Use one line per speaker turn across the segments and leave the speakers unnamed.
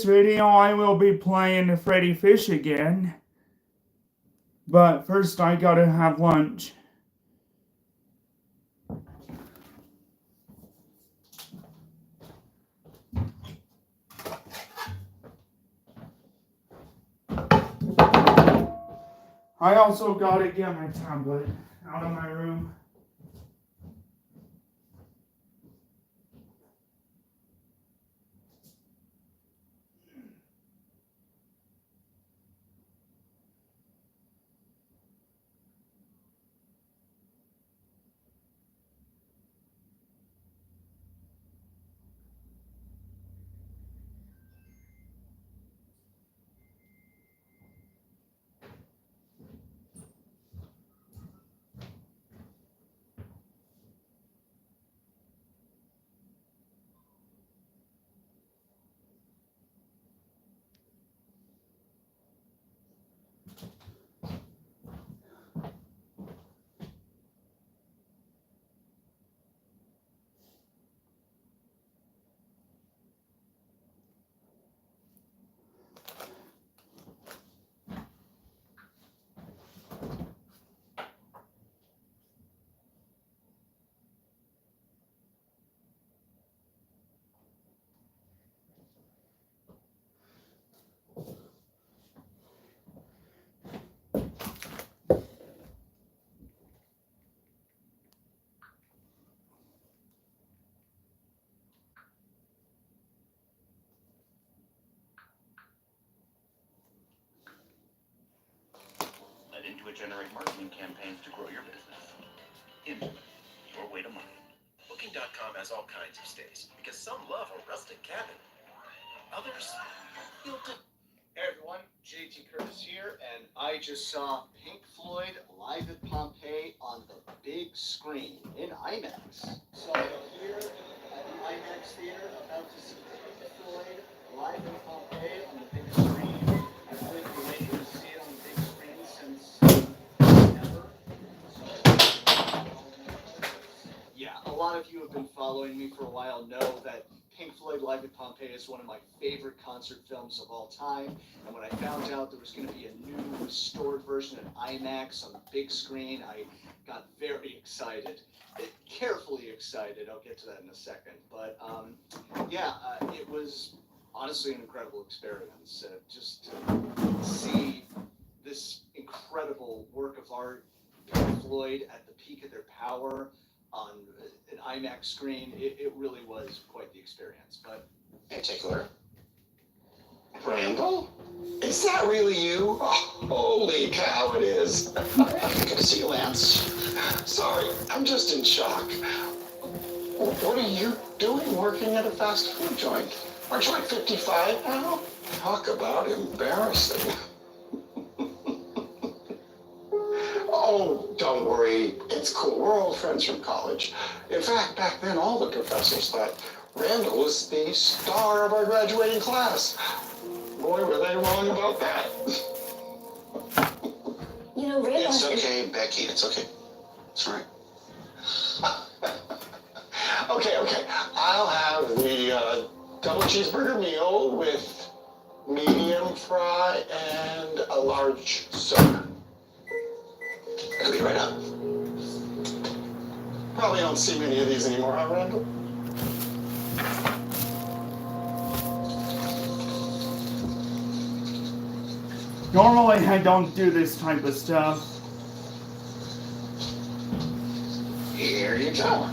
video, I will be playing the Freddy Fish again. But first, I gotta have lunch. I also gotta get my tablet out of my room.
Generate marketing campaigns to grow your business. Intuit, your way to money. Booking.com has all kinds of stays because some love a rustic cabin. Others feel good.
Hey everyone, JT Curtis here, and I just saw Pink Floyd live at Pompeii on the big screen in IMAX. So here at the IMAX theater, about to see Pink Floyd live in Pompeii on the big screen. I've really been waiting to see it on the big screen since ever. Yeah, a lot of you have been following me for a while know that Pink Floyd Live at Pompeii is one of my favorite concert films of all time, and when I found out there was going to be a new restored version in IMAX on the big screen, I got very excited. Carefully excited, I'll get to that in a second, but it was honestly an incredible experience. Just to see this incredible work of art, Pink Floyd at the peak of their power, on an IMAX screen, it really was quite the experience. But
hey, Tickler. Randall? Is that really you? Oh, holy cow, it is. Good to see you, Lance. Sorry, I'm just in shock. What are you doing working at a fast food joint? Aren't you like 55 now? Talk about embarrassing. Oh, don't worry. It's cool. We're old friends from college. In fact, back then, all the professors thought Randall was the star of our graduating class. Boy, were they wrong about that.
You know, Randall...
It's okay, Becky. It's okay. It's all right. Okay. I'll have the double cheeseburger meal with medium fry and a large soda. I'll be right up. Probably don't see many of these anymore, huh, Randall?
Normally, I don't do this type of stuff.
Here you go.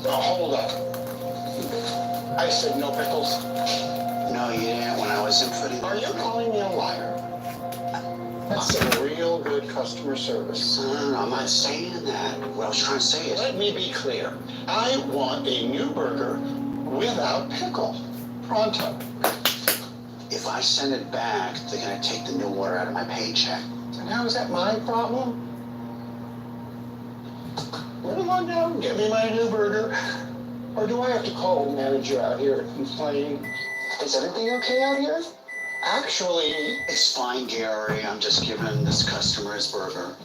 Now, hold up. I said no pickles.
No, you didn't when I was inputting.
Are you calling me a liar? That's some real good customer service.
No, I'm not saying that. What I was trying to say is...
Let me be clear. I want a new burger without pickle. Pronto.
If I send it back, they're going to take the new order out of my paycheck.
And how is that my problem? Let them on down, get me my new burger. Or do I have to call the manager out here and complain? Is everything okay out here? Actually,
It's fine, Gary. I'm just giving this customer his burger.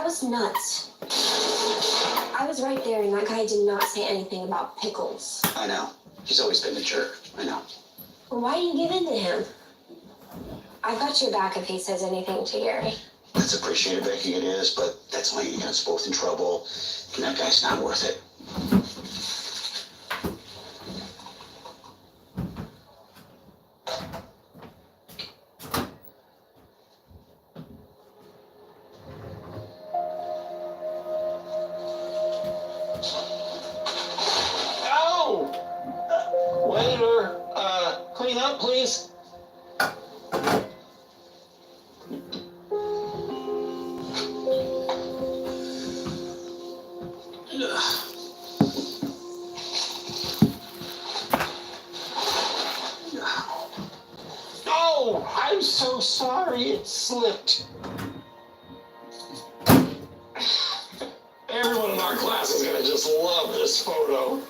was nuts. I was right there, and that guy did not say anything about pickles.
I know. He's always been a jerk. I know.
Well, why do you give in to him? I've got your back if he says anything to Gary.
That's appreciated, Becky, it is, but that's only gonna get us both in trouble, and that guy's not worth it. Ow! Waiter, clean up, please. Oh, I'm so sorry, it slipped. Everyone in our class is gonna just love this photo.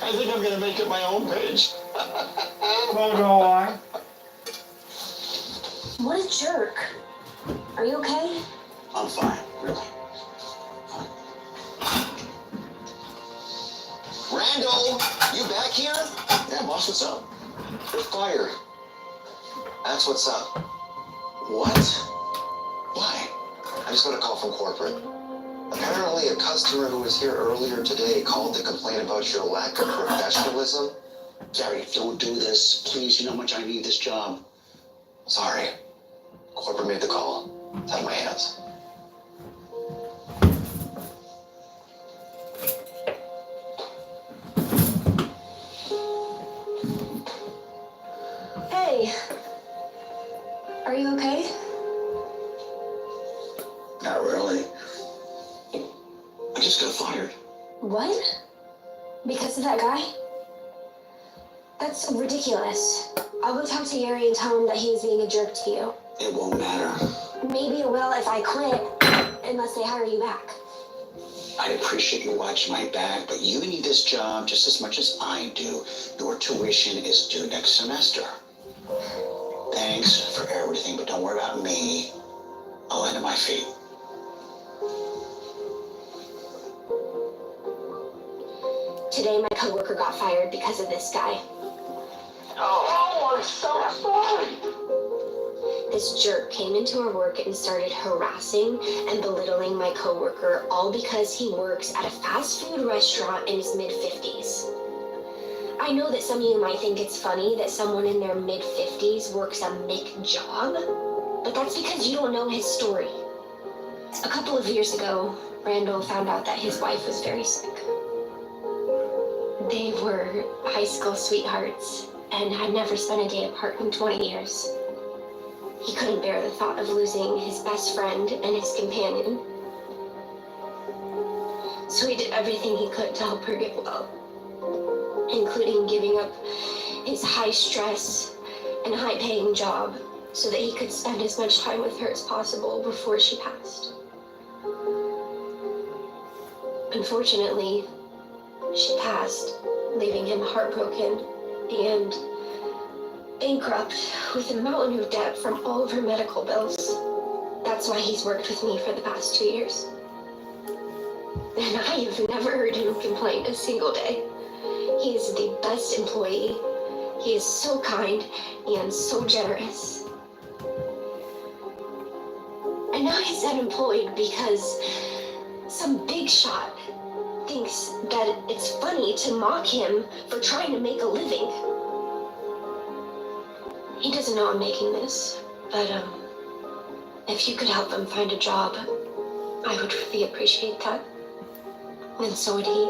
I think I'm gonna make it my own page.
Photo eye.
What a jerk. Are you okay?
I'm fine, really. Randall, you back here? Yeah, boss, what's up? You're fired. That's what's up. What? Why? I just got a call from corporate. Apparently, a customer who was here earlier today called to complain about your lack of professionalism. Gary, don't do this. Please, you know how much I need this job. Sorry. Corporate made the call. It's out of my hands.
Hey. Are you okay?
Not really. I just got fired.
What? Because of that guy? That's ridiculous. I'll go talk to Gary and tell him that he was being a jerk to you.
It won't matter.
Maybe it will if I quit, unless they hire you back.
I appreciate you watching my back, but you need this job just as much as I do. Your tuition is due next semester. Thanks for everything, but don't worry about me. I'll land on my feet.
Today, my coworker got fired because of this guy.
Oh, I'm so sorry.
This jerk came into our work and started harassing and belittling my coworker, all because he works at a fast food restaurant in his mid-50s. I know that some of you might think it's funny that someone in their mid-50s works a Mick job, but that's because you don't know his story. A couple of years ago, Randall found out that his wife was very sick. They were high school sweethearts and had never spent a day apart in 20 years. He couldn't bear the thought of losing his best friend and his companion. So he did everything he could to help her get well, including giving up his high-stress and high-paying job so that he could spend as much time with her as possible before she passed. Unfortunately, she passed, leaving him heartbroken and bankrupt with a mountain of debt from all of her medical bills. That's why he's worked with me for the past 2 years. And I have never heard him complain a single day. He is the best employee. He is so kind and so generous. And now he's unemployed because some big shot thinks that it's funny to mock him for trying to make a living. He doesn't know I'm making this, but if you could help him find a job, I would really appreciate that. And so would he.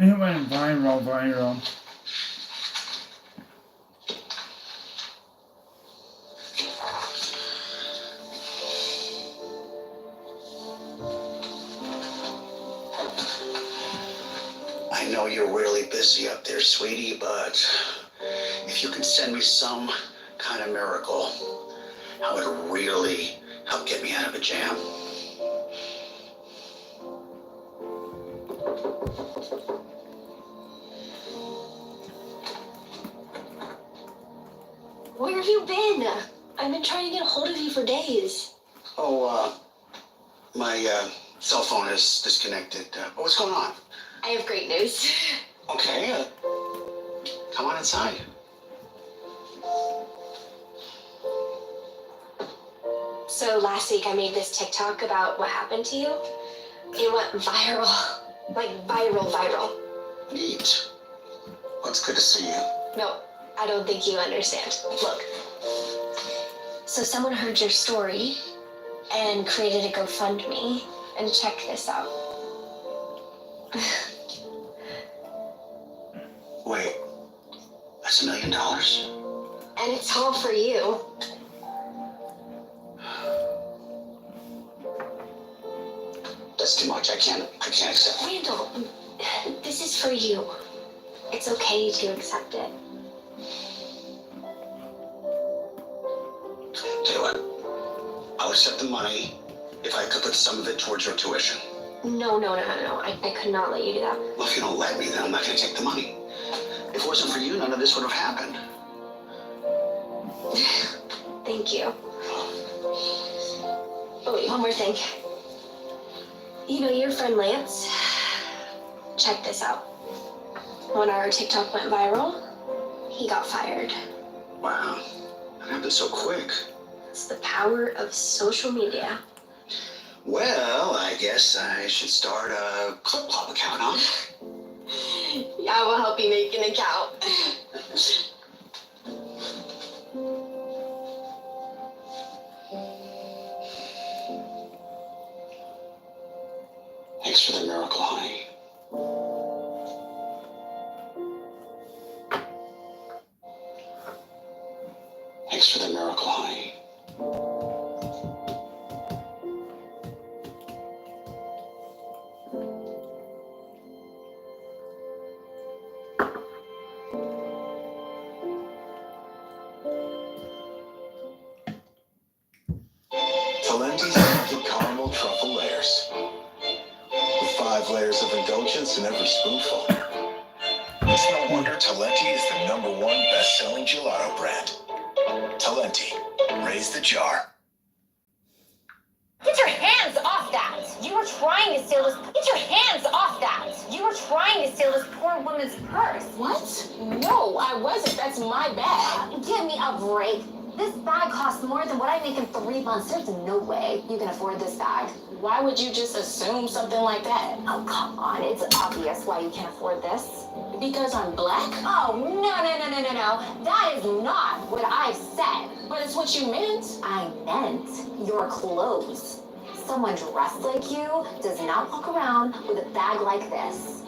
It went viral.
I know you're really busy up there, sweetie, but if you can send me some kind of miracle, that would really help get me out of a jam.
you been? I've been trying to get a hold of you for days.
Oh, my cell phone is disconnected. What's going on?
I have great news.
Okay, come on inside.
So last week I made this TikTok about what happened to you. It went viral. Like viral.
Neat. Well, it's good to see you.
No, I don't think you understand. Look. So someone heard your story and created a GoFundMe. And check this out.
Wait, that's $1 million?
And it's all for you.
That's too much. I can't accept.
Randall, this is for you. It's okay to accept it.
Tell you what, I'll accept the money if I could put some of it towards your tuition.
No. I could not let you do that.
Well, if you don't let me, then I'm not going to take the money. If it wasn't for you, none of this would have happened.
Thank you. Oh, wait, one more thing. You know your friend Lance? Check this out. When our TikTok went viral, he got fired.
Wow, that happened so quick.
It's the power of social media.
Well, I guess I should start a club account, huh?
Yeah, I will help you make an account.
Thanks for the miracle, honey. Thanks for the miracle, honey.
Talenti's Melted Caramel Truffle Layers. With 5 layers of indulgence in every spoonful. It's no wonder Talenti is the #1 best-selling gelato brand. Talenti, raise the jar.
Get your hands off that! You were trying to steal this. Get your hands off that! You were trying to steal this poor woman's purse.
What? No, I wasn't. That's my bag.
Give me a break. This bag costs more than what I make in 3 months. There's no way you can afford this bag.
Why would you just assume something like that?
Oh, come on. It's obvious why you can't afford this.
Because I'm black?
Oh, no. That is not what I said.
But it's what you meant.
I meant your clothes. Someone dressed like you does not walk around with a bag like this.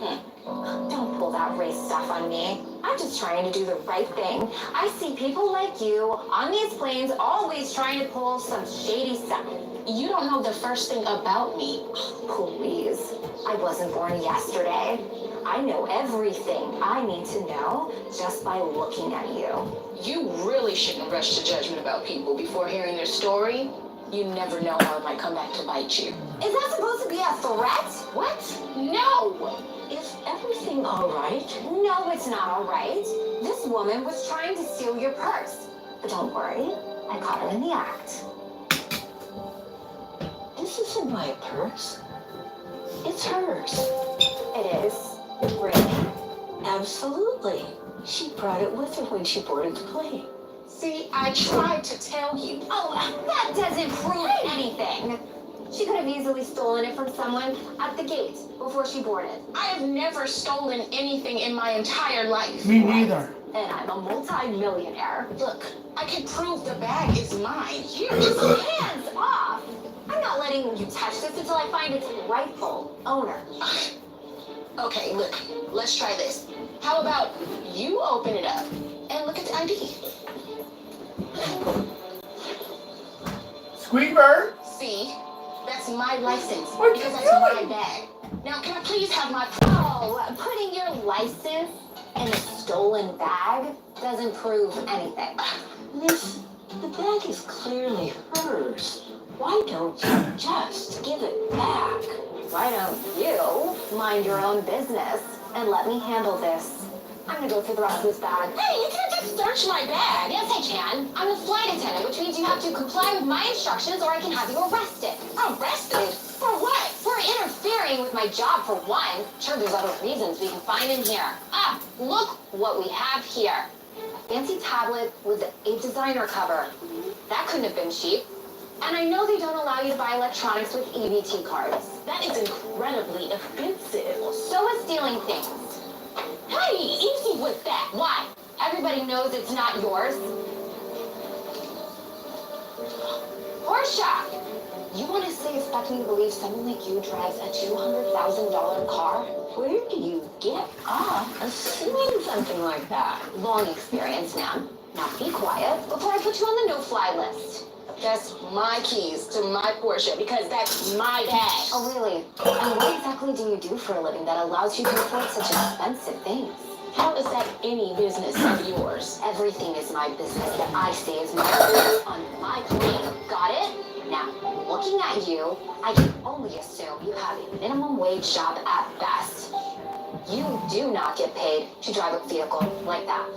Don't pull that race stuff on me. I'm just trying to do the right thing. I see people like you on these planes always trying to pull some shady stuff.
You don't know the first thing about me.
Please. I wasn't born yesterday. I know everything I need to know just by looking at you.
You really shouldn't rush to judgment about people before hearing their story. You never know how it might come back to bite you.
Is that supposed to be a threat?
What? No!
Is everything all right? No, it's not all right. This woman was trying to steal your purse. But don't worry, I caught her in the act.
This isn't my purse. It's hers.
It is. Really?
Absolutely. She brought it with her when she boarded the plane.
See, I tried to tell you.
Oh, that doesn't prove anything. She could have easily stolen it from someone at the gate before she boarded.
I have never stolen anything in my entire life.
Me neither.
And I'm a multi-millionaire.
Look, I can prove the bag is mine. Here,
Just
just
hands off. I'm not letting you touch this until I find its rightful owner.
Okay, look, let's try this. How about you open it up and look at the ID?
Squeaker?
See, that's my license
What are you
because that's my
doing?
bag. Now, can I please have my...
Oh, putting your license in a stolen bag doesn't prove anything.
Miss, the bag is clearly hers. Why don't you just give it back?
Why don't you mind your own business and let me handle this? I'm gonna go through the rest of this bag.
Hey, you can't just search my bag.
Yes, I can. I'm a flight attendant, which means you have to comply with my instructions or I can have you arrested.
Arrested? For what?
For interfering with my job, for one. Sure, there's other reasons we can find in here. Ah, look what we have here. A fancy tablet with a designer cover. That couldn't have been cheap. And I know they don't allow you to buy electronics with EBT cards.
That is incredibly offensive.
So is stealing things.
Hey, easy with that.
Why? Everybody knows it's not yours. Portia! You want to say expect me to believe someone like you drives a $200,000 car?
Where do you get off assuming something like that?
Long experience, ma'am. Now be quiet before I put you on the no-fly list.
That's my keys to my Porsche because that's my bag.
Oh, really? And what exactly do you do for a living that allows you to afford such expensive things?
How is that any business of yours?
Everything is my business that I say is my business on my plane. Got it? Now, looking at you, I can only assume you have a minimum wage job at best. You do not get paid to drive a vehicle like that.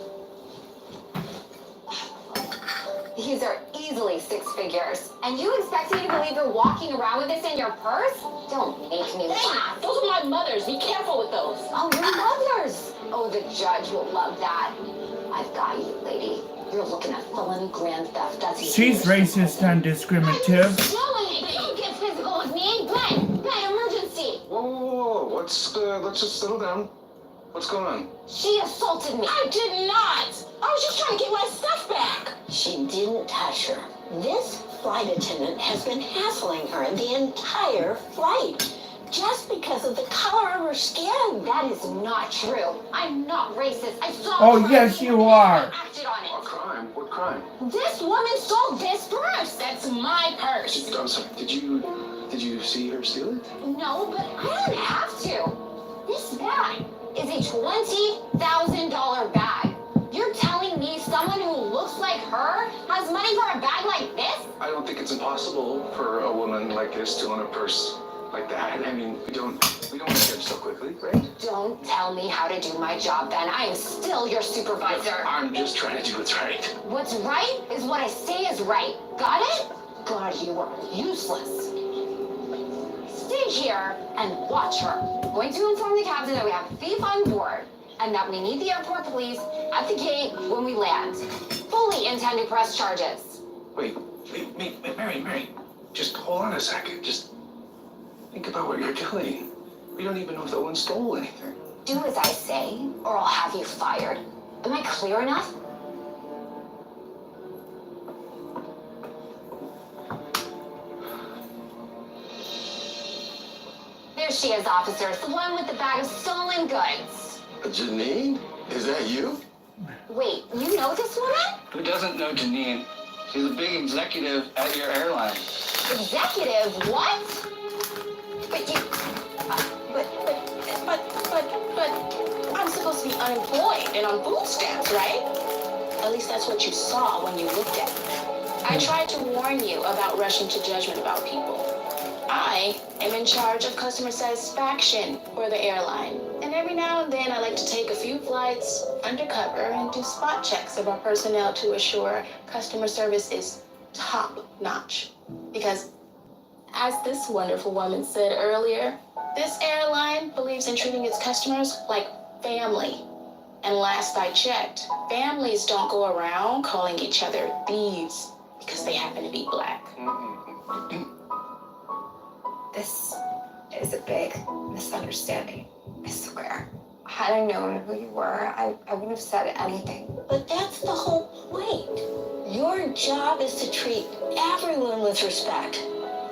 These are easily 6 figures. And you expect me to believe you're walking around with this in your purse? Don't make me laugh.
Hey, those are my mother's. Be careful with those.
Oh, your mother's. Oh, the judge will love that. I've got you, lady. You're looking at felony grand theft. That's
She's racist and discriminative.
Don't get physical with me. Ben, emergency.
Whoa. Let's just settle down. What's going on?
She assaulted me.
I did not. I was just trying to get my stuff back.
She didn't touch her. This flight attendant has been hassling her the entire flight. Just because of the color of her skin.
That is not true. I'm not racist. I saw
Oh,
crime.
yes, you are.
I acted on
What
it.
crime? What crime?
This woman stole this purse.
That's my purse.
I'm sorry. Did you see her steal it?
No, but I don't have to. This bag is a $20,000 bag. You're telling me someone who looks like her has money for a bag like this?
I don't think it's impossible for a woman like this to own a purse like that. I mean, we don't want to judge so quickly, right?
Don't tell me how to do my job, Ben. I am still your supervisor.
I'm just trying to do what's right.
What's right is what I say is right. Got it? God, you are useless. Stay here and watch her. I'm going to inform the captain that we have a thief on board and that we need the airport police at the gate when we land. Fully intend to press charges.
Wait, Mary. Just hold on a second. Just think about what you're doing. We don't even know if the one stole anything.
Do as I say, or I'll have you fired. Am I clear enough? There she is, officers. The one with the bag of stolen goods.
Janine? Is that you?
Wait, you know this woman?
Who doesn't know Janine? She's a big executive at your airline.
Executive? What?
But you... But I'm supposed to be unemployed and on food stamps, right? At least that's what you saw when you looked at me. I tried to warn you about rushing to judgment about people. I am in charge of customer satisfaction for the airline. And every now and then I like to take a few flights undercover and do spot checks of our personnel to assure customer service is top notch. Because as this wonderful woman said earlier, this airline believes in treating its customers like family. And last I checked, families don't go around calling each other thieves because they happen to be black.
This is a big misunderstanding, I swear. Had I known who you were, I wouldn't have said anything.
But that's the whole point. Your job is to treat everyone with respect,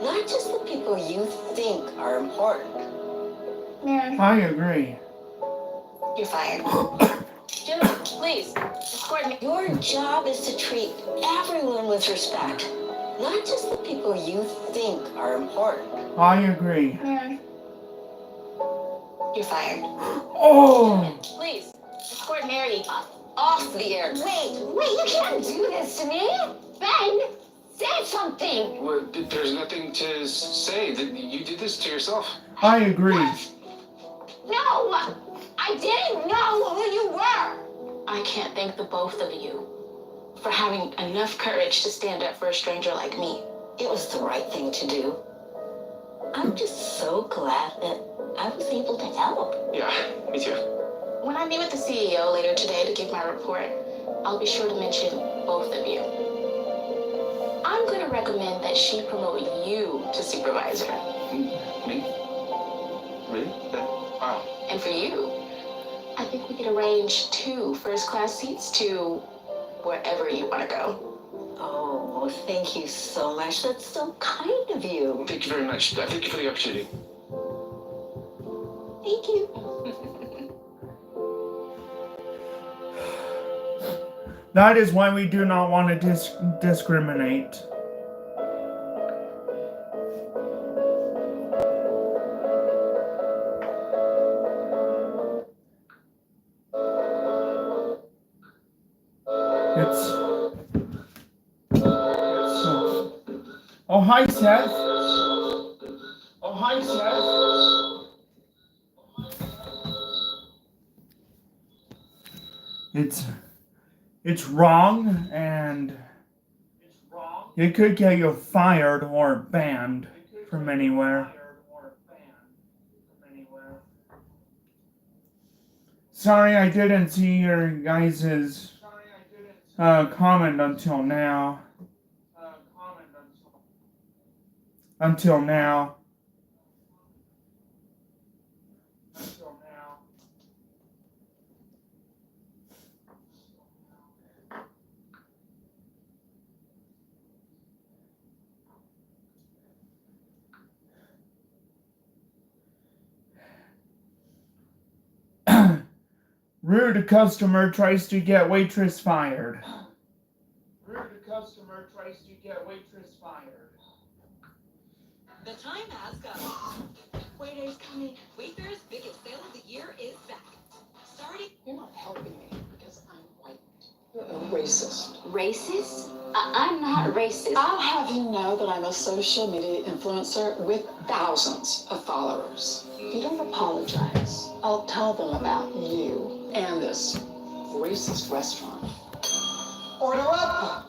not just the people you think are important.
Mary,
I agree.
you're fired. Jim, please, escort me.
Your job is to treat everyone with respect, not just the people you think are important.
I agree.
Mary, you're fired.
Oh!
Please, escort Mary off the air.
Wait, you can't do this to me. Ben, say something.
Well, there's nothing to say. That you did this to yourself.
I agree.
No, I
I didn't know who you were.
I can't thank the both of you for having enough courage to stand up for a stranger like me.
It was the right thing to do. I'm just so glad that I was able to help.
Yeah, me too.
When I meet with the CEO later today to give my report, I'll be sure to mention both of you. I'm going to recommend that she promote you to supervisor.
Me? Really? Wow.
And for you, I think we could arrange 2 first-class seats to wherever you want to go.
Oh, thank you so much. That's so kind of you.
Thank you very much. Thank you for the opportunity.
Thank you.
That is why we do not want to discriminate. Oh, hi, Seth. Oh, hi, Seth. It's wrong, and it could get you fired or banned from anywhere. Sorry, I didn't see your guys' comment until now. Until now. Rude customer tries to get waitress fired. Rude customer tries to get waitress fired.
The time has come. Wayday's coming. Wayfair's biggest sale of the year is back. Starting.
You're not helping me because I'm white. You're a racist.
Racist? I'm not racist.
I'll have you know that I'm a social media influencer with thousands of followers. If you don't apologize, I'll tell them about you and this racist restaurant. Order up!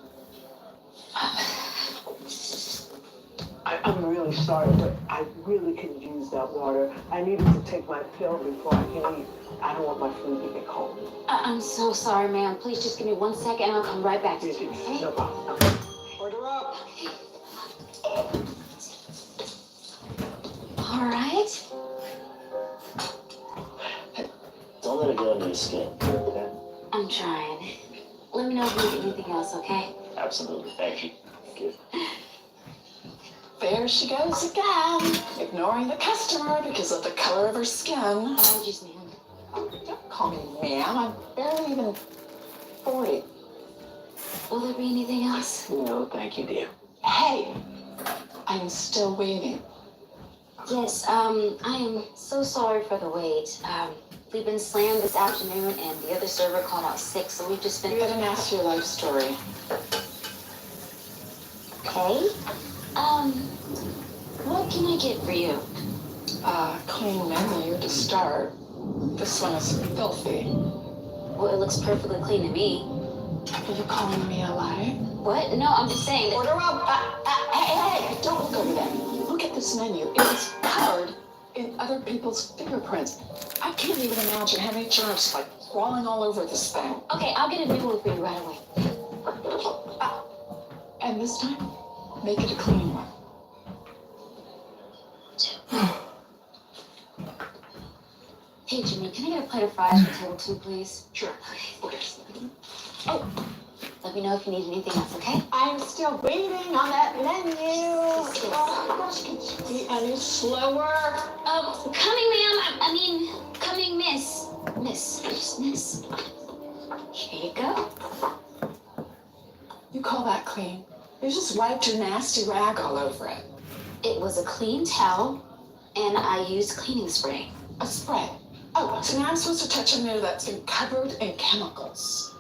I'm really sorry, but I really could use that water. I needed to take my pill before I can eat. I don't want my food to get cold.
I'm so sorry, ma'am. Please just give me 1 second and I'll come right back to you, okay?
No problem.
Order up!
All right.
Don't let it get under your skin, okay?
I'm trying. Let me know if you need anything else, okay?
Absolutely. Thank you.
There she goes again, ignoring the customer because of the color of her skin.
Apologies, ma'am.
Don't call me ma'am. I'm barely even 40.
Will there be anything else?
No, thank you, dear.
Hey, I'm still waiting.
Yes, I am so sorry for the wait. We've been slammed this afternoon and the other server called out sick, so we've just been...
You didn't ask your life story.
Okay. What can I get for you?
Clean menu to start. This one is filthy.
Well, it looks perfectly clean to me.
Are you calling me a liar?
What? No, I'm just saying that...
Order up! Hey, don't look over there. Look at this menu. It is covered in other people's fingerprints. I can't even imagine how many germs like crawling all over this thing.
Okay, I'll get a new one for you right away.
And this time, make it a clean one.
Hey, Jimmy, can I get a plate of fries for table 2, please?
Sure.
Okay. Oh, let me know if you need anything else, okay?
I'm still waiting on that menu.
Oh, gosh, can you be any slower?
Coming, ma'am. I mean, coming, miss. Miss. Here you go.
You call that clean? You just wiped your nasty rag all over it.
It was a clean towel, and I used cleaning spray.
A spray? Oh, so now I'm supposed to touch a menu that's been covered in chemicals.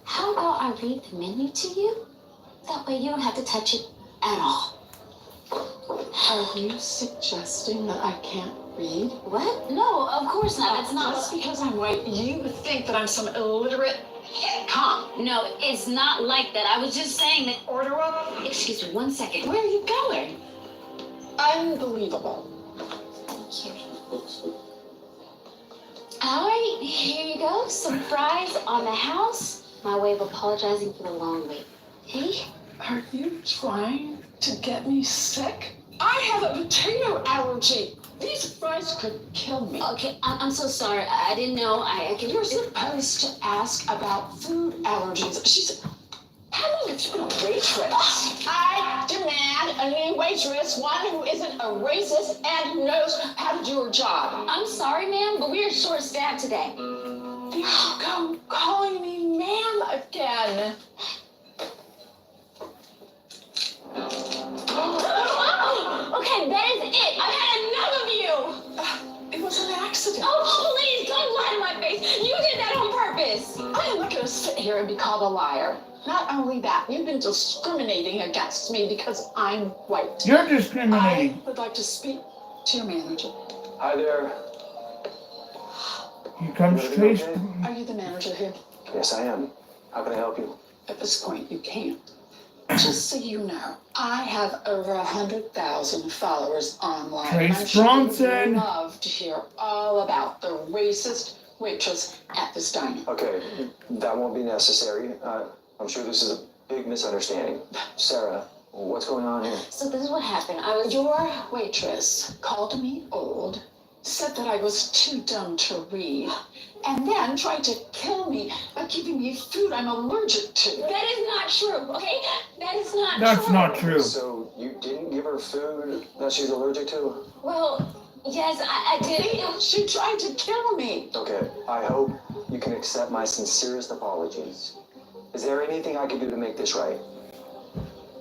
How about I read the menu to you? That way you don't have to touch it at all.
Are you suggesting that I can't read?
What? No, of course not. That's not.
Just because I'm white, you think that I'm some illiterate con.
No, it's not like that. I was just saying that.
Order up.
Excuse me, 1 second.
Where are you going? Unbelievable.
Thank you. All right, here you go. Some fries on the house. My way of apologizing for the long wait. Hey?
Are you trying to get me sick? I have a potato allergy. These fries could kill me.
Okay, I'm so sorry. I didn't know. I could.
You're supposed to ask about food allergies. How long have you been a waitress? I demand a new waitress, one who isn't a racist and who knows how to do her job.
I'm sorry, ma'am, but we are short-staffed today.
There you go, calling me ma'am again.
Okay, that is it. I've had enough of you.
It was an accident.
Oh, please, don't lie to my face. You did that on purpose.
I am not going to sit here and be called a liar. Not only that, you've been discriminating against me because I'm white.
You're discriminating.
I would like to speak to your manager.
Hi there.
He comes straight.
Are you the manager here?
Yes, I am. How can I help you?
At this point, you can't. Just so you know, I have over 100,000 followers online.
Trace
I'm sure
Bronson.
you'd love to hear all about the racist waitress at this diner.
Okay, that won't be necessary. I'm sure this is a big misunderstanding. Sarah, what's going on here?
So this is what happened.
Your waitress called me old, said that I was too dumb to read, and then tried to kill me by giving me food I'm allergic to.
That is not true, okay? That is not true.
That's not true.
So you didn't give her food that she's allergic to?
Well, yes, I did.
She tried to kill me.
Okay, I hope you can accept my sincerest apologies. Is there anything I can do to make this right?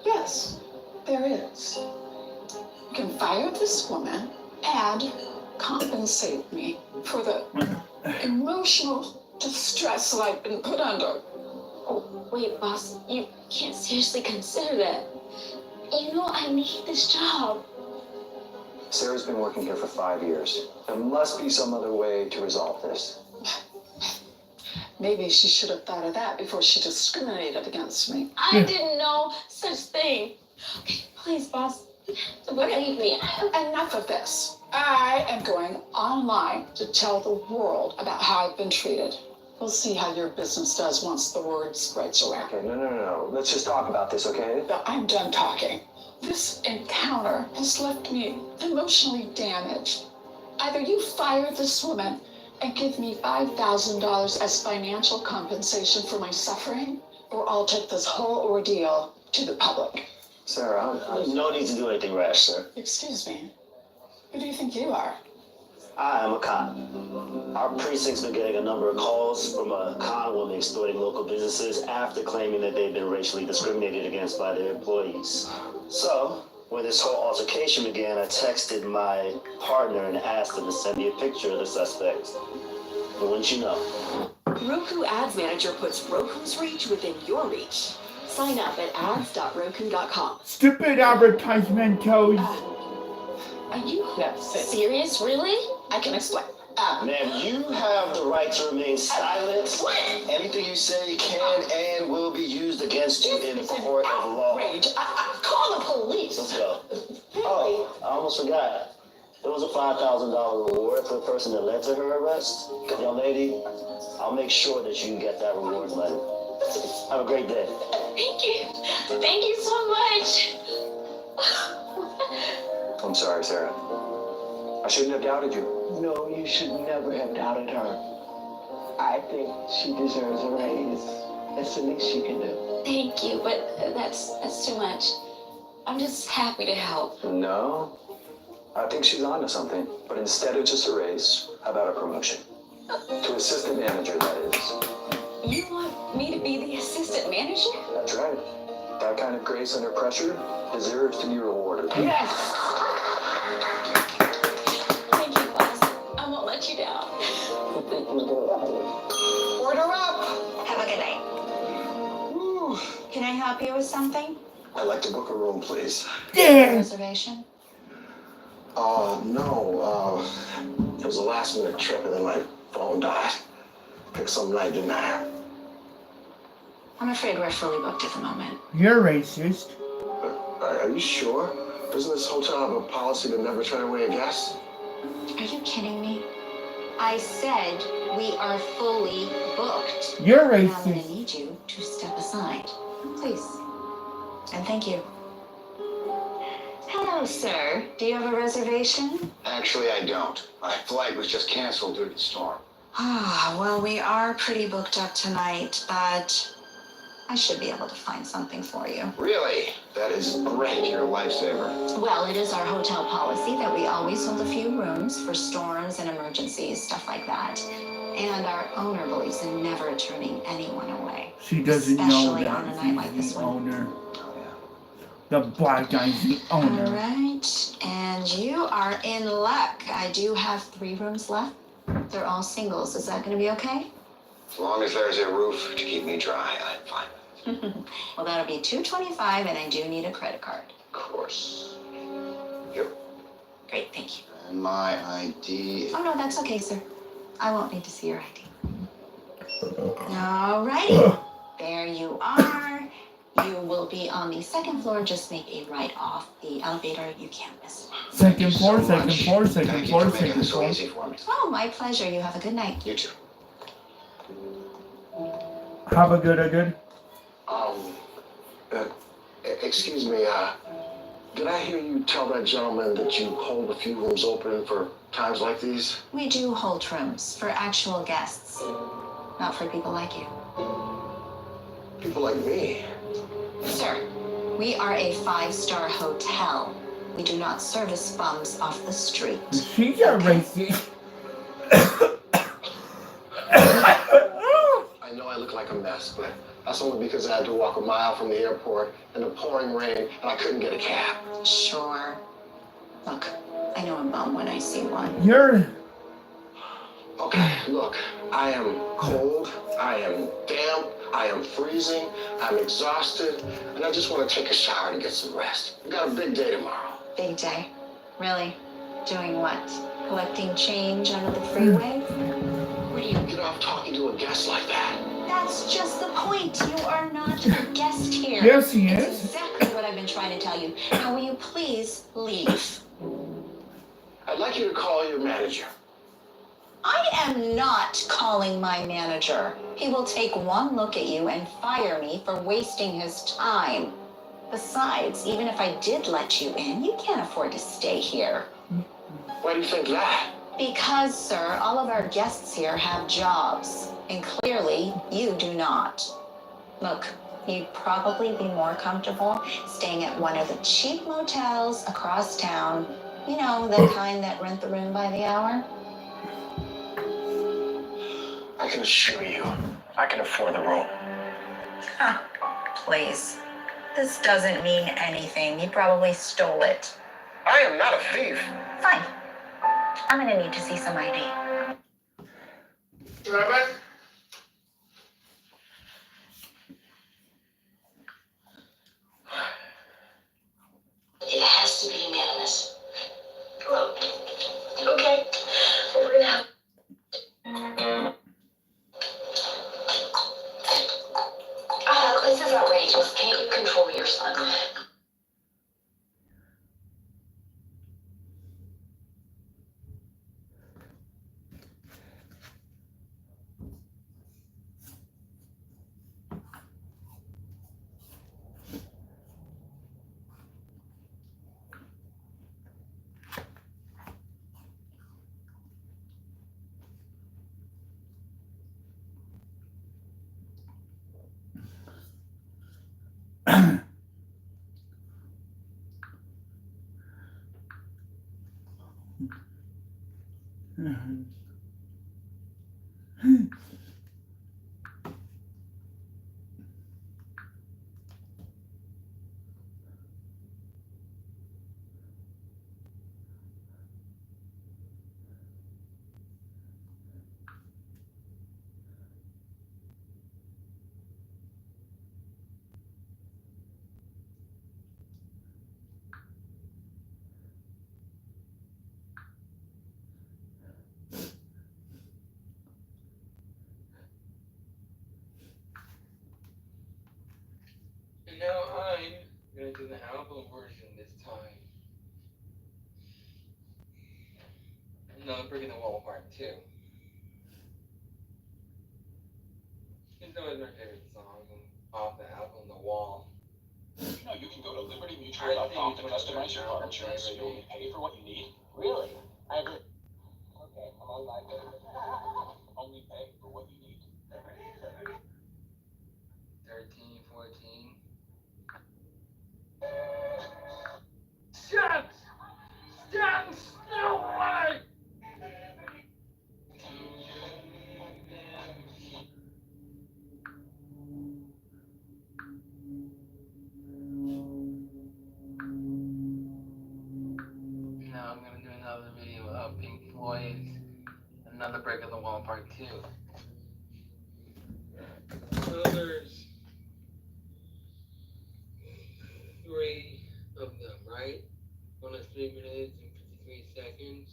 Yes, there is. You can fire this woman and compensate me for the emotional distress that I've been put under.
Oh, wait, boss, you can't seriously consider that. You know I need this job.
Sarah's been working here for 5 years. There must be some other way to resolve this.
Maybe she should have thought of that before she discriminated against me.
I didn't know such thing. Okay, please, boss, believe me.
Enough of this. I am going online to tell the world about how I've been treated. We'll see how your business does once the word spreads around.
Okay, no. Let's just talk about this, okay?
But I'm done talking. This encounter has left me emotionally damaged. Either you fire this woman and give me $5,000 as financial compensation for my suffering, or I'll take this whole ordeal to the public.
Sarah,
No need to do anything rash, sir.
Excuse me. Who do you think you are?
I am a con. Our precinct's been getting a number of calls from a con woman exploiting local businesses after claiming that they've been racially discriminated against by their employees. So, when this whole altercation began, I texted my partner and asked him to send me a picture of the suspect. But wouldn't you know?
Roku Ads Manager puts Roku's reach within your reach. Sign up at ads.roku.com.
Stupid advertisement toes.
Are you serious, really?
I can explain.
Ma'am, you have the right to remain silent.
What?
Anything you say can and will be used against you in a court of law.
Outrage. Call the police.
Let's go. Oh, I almost forgot. There was a $5,000 reward for the person that led to her arrest. Young lady, I'll make sure that you get that reward letter. Have a great day.
Thank you. Thank you so much.
I'm sorry, Sarah. I shouldn't have doubted you.
No, you should never have doubted her. I think she deserves a raise. That's the least you can do.
Thank you, but that's too much. I'm just happy to help.
No, I think she's onto something. But instead of just a raise, how about a promotion? To assistant manager, that is.
You want me to be the assistant manager?
That's right. That kind of grace under pressure deserves to be rewarded.
Yes.
Thank you, boss. I won't let you down.
Order up.
Have a good night.
Woo.
Can I help you with something?
I'd like to book a room, please.
Yeah.
Reservation?
No, it was a last minute trip and then my phone died. Picked something I didn't have.
I'm afraid we're fully booked at the moment.
You're racist.
Are you sure? Doesn't this hotel have a policy to never turn away a guest?
Are you kidding me? I said we are fully booked.
You're
And I'm gonna
racist.
need you to step aside. Please. And thank you. Hello, sir. Do you have a reservation?
Actually, I don't. My flight was just canceled due to the storm.
Ah, well, we are pretty booked up tonight, but I should be able to find something for you.
Really? That is great. You're a lifesaver.
Well, it is our hotel policy that we always hold a few rooms for storms and emergencies, stuff like that. And our owner believes in never turning anyone away.
She doesn't know
Especially
that
on a night like
he's
this
the
one.
owner. The black guy's the owner.
All right, and you are in luck. I do have 3 rooms left. They're all singles. Is that going to be okay?
As long as there's a roof to keep me dry, I'm fine.
Well, that'll be $225, and I do need a credit card.
Of course. Here.
Great, thank you.
And my ID.
Oh, no, that's okay, sir. I won't need to see your ID. All righty. There you are. You will be on the 2nd floor. Just make a right off the elevator. You can't miss it.
Second floor,
so
second
much.
floor, second
Thank
floor,
you for making
second
this so
floor.
easy for me.
Oh, my pleasure. You have a good night.
You too.
Have a good.
Excuse me, did I hear you tell that gentleman that you hold a few rooms open for times like these?
We do hold rooms for actual guests, not for people like you.
People like me?
Sir, we are a 5-star hotel. We do not service bums off the street.
She's a racist.
I know I look like a mess, but that's only because I had to walk a mile from the airport in the pouring rain and I couldn't get a cab.
Sure. Look, I know a bum when I see one.
You're...
Okay, look, I am cold, I am damp, I am freezing, I'm exhausted, and I just want to take a shower and get some rest. I've got a big day tomorrow.
Big day. Really? Doing what? Collecting change under the freeway?
Where do you get off talking to a guest like that?
That's just the point. You are not a guest here.
Yes, he
It's
is.
exactly what I've been trying to tell you. Now, will you please leave?
I'd like you to call your manager.
I am not calling my manager. He will take one look at you and fire me for wasting his time. Besides, even if I did let you in, you can't afford to stay here.
Why do you think that?
Because, sir, all of our guests here have jobs, and clearly you do not. Look, you'd probably be more comfortable staying at one of the cheap motels across town. You know, the kind that rent the room by the hour.
I can assure you, I can afford the room.
Please. This doesn't mean anything. You probably stole it.
I am not a thief.
Fine. I'm gonna need to see some ID.
Treven?
It has to be unanimous. Well, okay. We're gonna have. This is outrageous. Can't you control your son?
to the album version this time. Another Brick in the Wall Part 2. It's always my favorite song off the album The Wall.
You know, you can go to libertymutual.com to customize your car insurance so you only pay for what you need.
Really? I did. Okay, I'm on my way.
Only pay for what you need.
13, 14.
Shut! Stand still, way!
Now I'm gonna do another video of Pink Floyd's Another Break of the Wall Part 2. So there's 3 of them, right? One is 3 minutes and 53 seconds.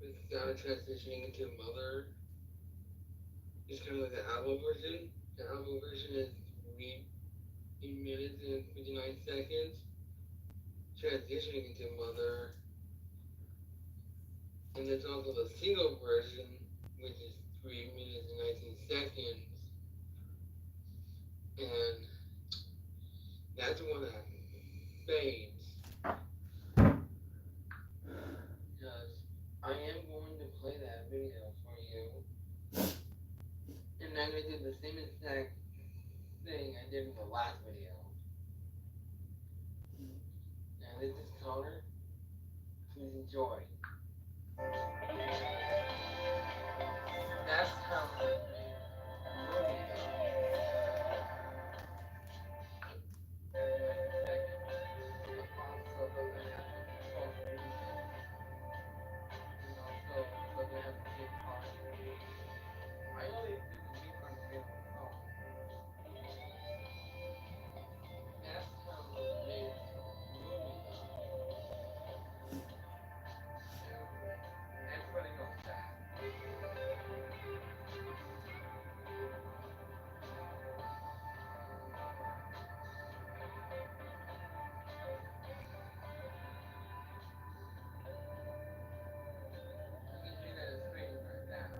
It's kind of transitioning into Mother. It's kind of like the album version. The album version is 3 minutes and 59 seconds. Transitioning into Mother. And there's also the single version, which is 3 minutes and 19 seconds. And that's the one that fades. Because I am going to play that video for you. And I'm going to do the same exact thing I did in the last video. Now this is Connor. Please enjoy. That's how I made the movie Everybody knows that. You can see that it's fading right now.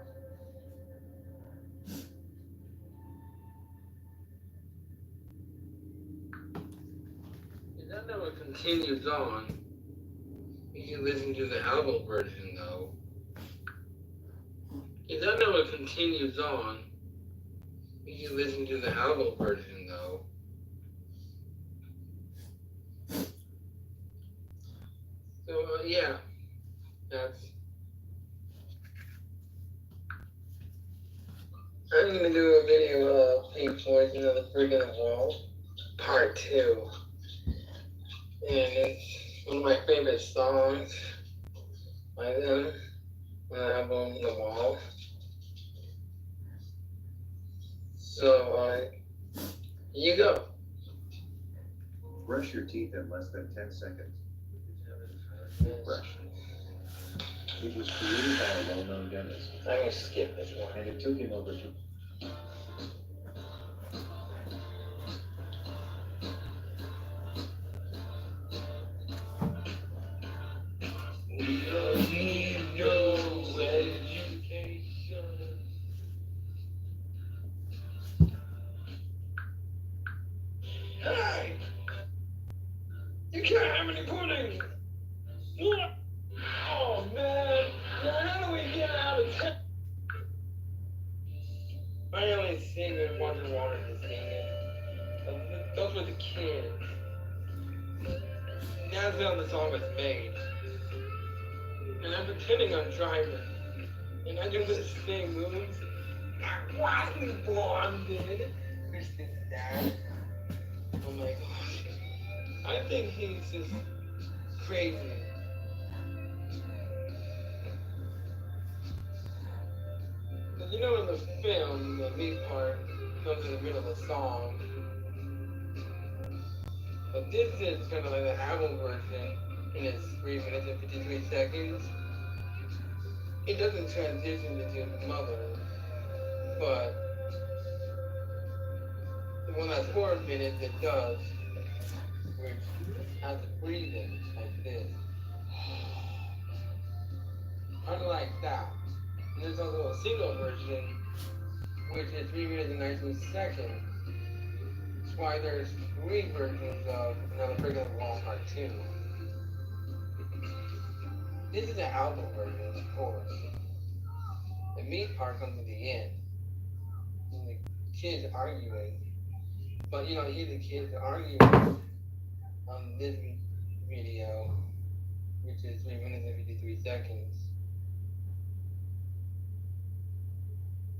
If that never continues on, you can listen to the album version though. If that never continues on, you can listen to the album version though. So yeah, that's. I'm gonna do a video of Pink Floyd's Another Brick in the Wall, Part 2. And it's one of my favorite songs by them on the album The Wall. So, here you go.
Brush your teeth in less than 10 seconds. Brush. It was created by a well-known dentist.
I'm gonna skip this one.
And it took him over 2.
We don't need no education. Hey! You can't have any pudding! What? Oh man! Now how do we get out of town? I only sing when Wonder Water is singing. Those were the kids. That's how the song was made. And I'm pretending I'm driving. And I do this thing moves. Why is blonded? Kristen's dad. Oh my gosh. I think he's just crazy. But you know in the film, the meat part comes in the middle of the song. But this is kind of like the album version, and it's 3 minutes and 53 seconds. It doesn't transition into Mother, but the one that's 4 minutes, it does. which has a breathing like this. Kind of like that. And there's also a single version, which is 3 minutes and 19 seconds. That's why there's 3 versions of Another Pregnant Wall Part 2. This is the album version, of course. The meat part comes at the end. And the kids arguing. But you don't hear the kids arguing on this video, which is 3 minutes and 53 seconds.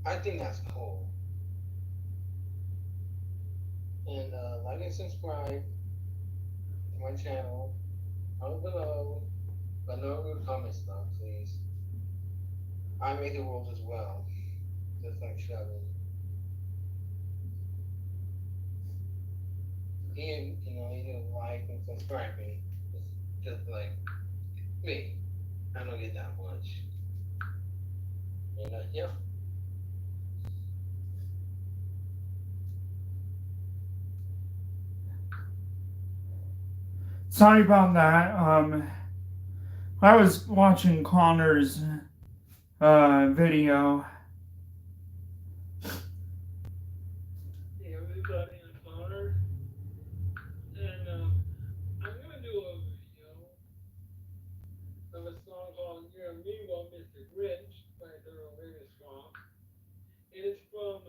I think that's cool. And like and subscribe to my channel down below, but no rude comments though, please. I make the rules as well, just like Shelly. And you know, you can like and subscribe me, just like me. I don't get that much. And yeah.
Sorry about that. I was watching Connor's video.
Hey everybody, I'm Connor. And I'm gonna do a video of a song called You're Amigo, Mr. Grinch by Daryl Ravenscroft. It is from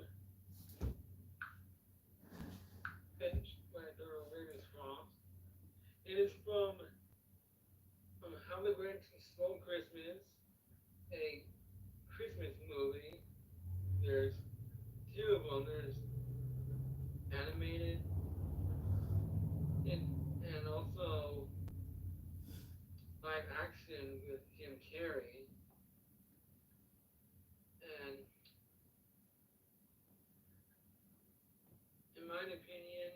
It is from How the Grinch Stole Christmas, a Christmas movie. There's 2 of them. There's animated and also live action with Jim Carrey. And in my opinion,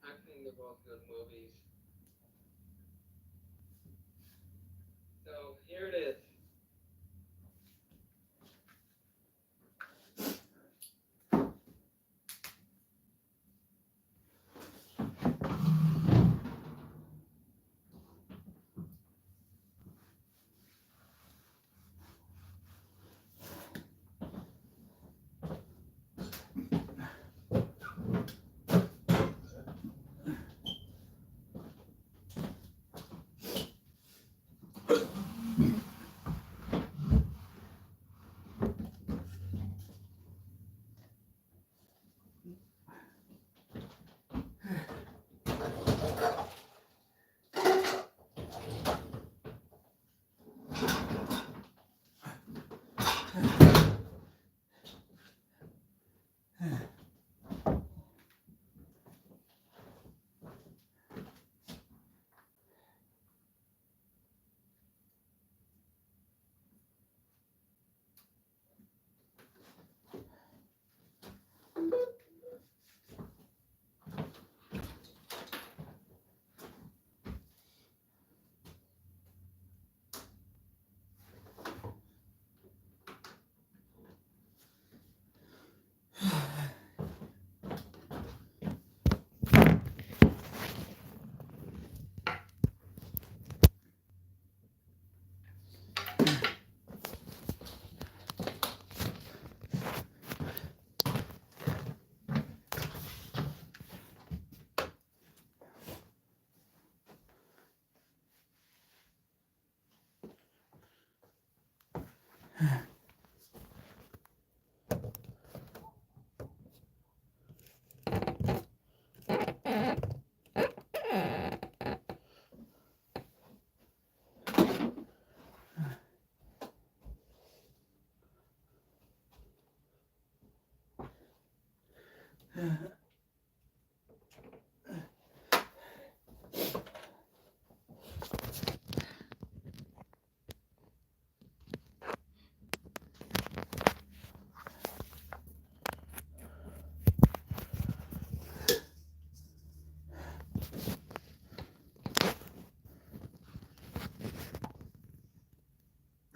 I think they're both good movies. So here it is.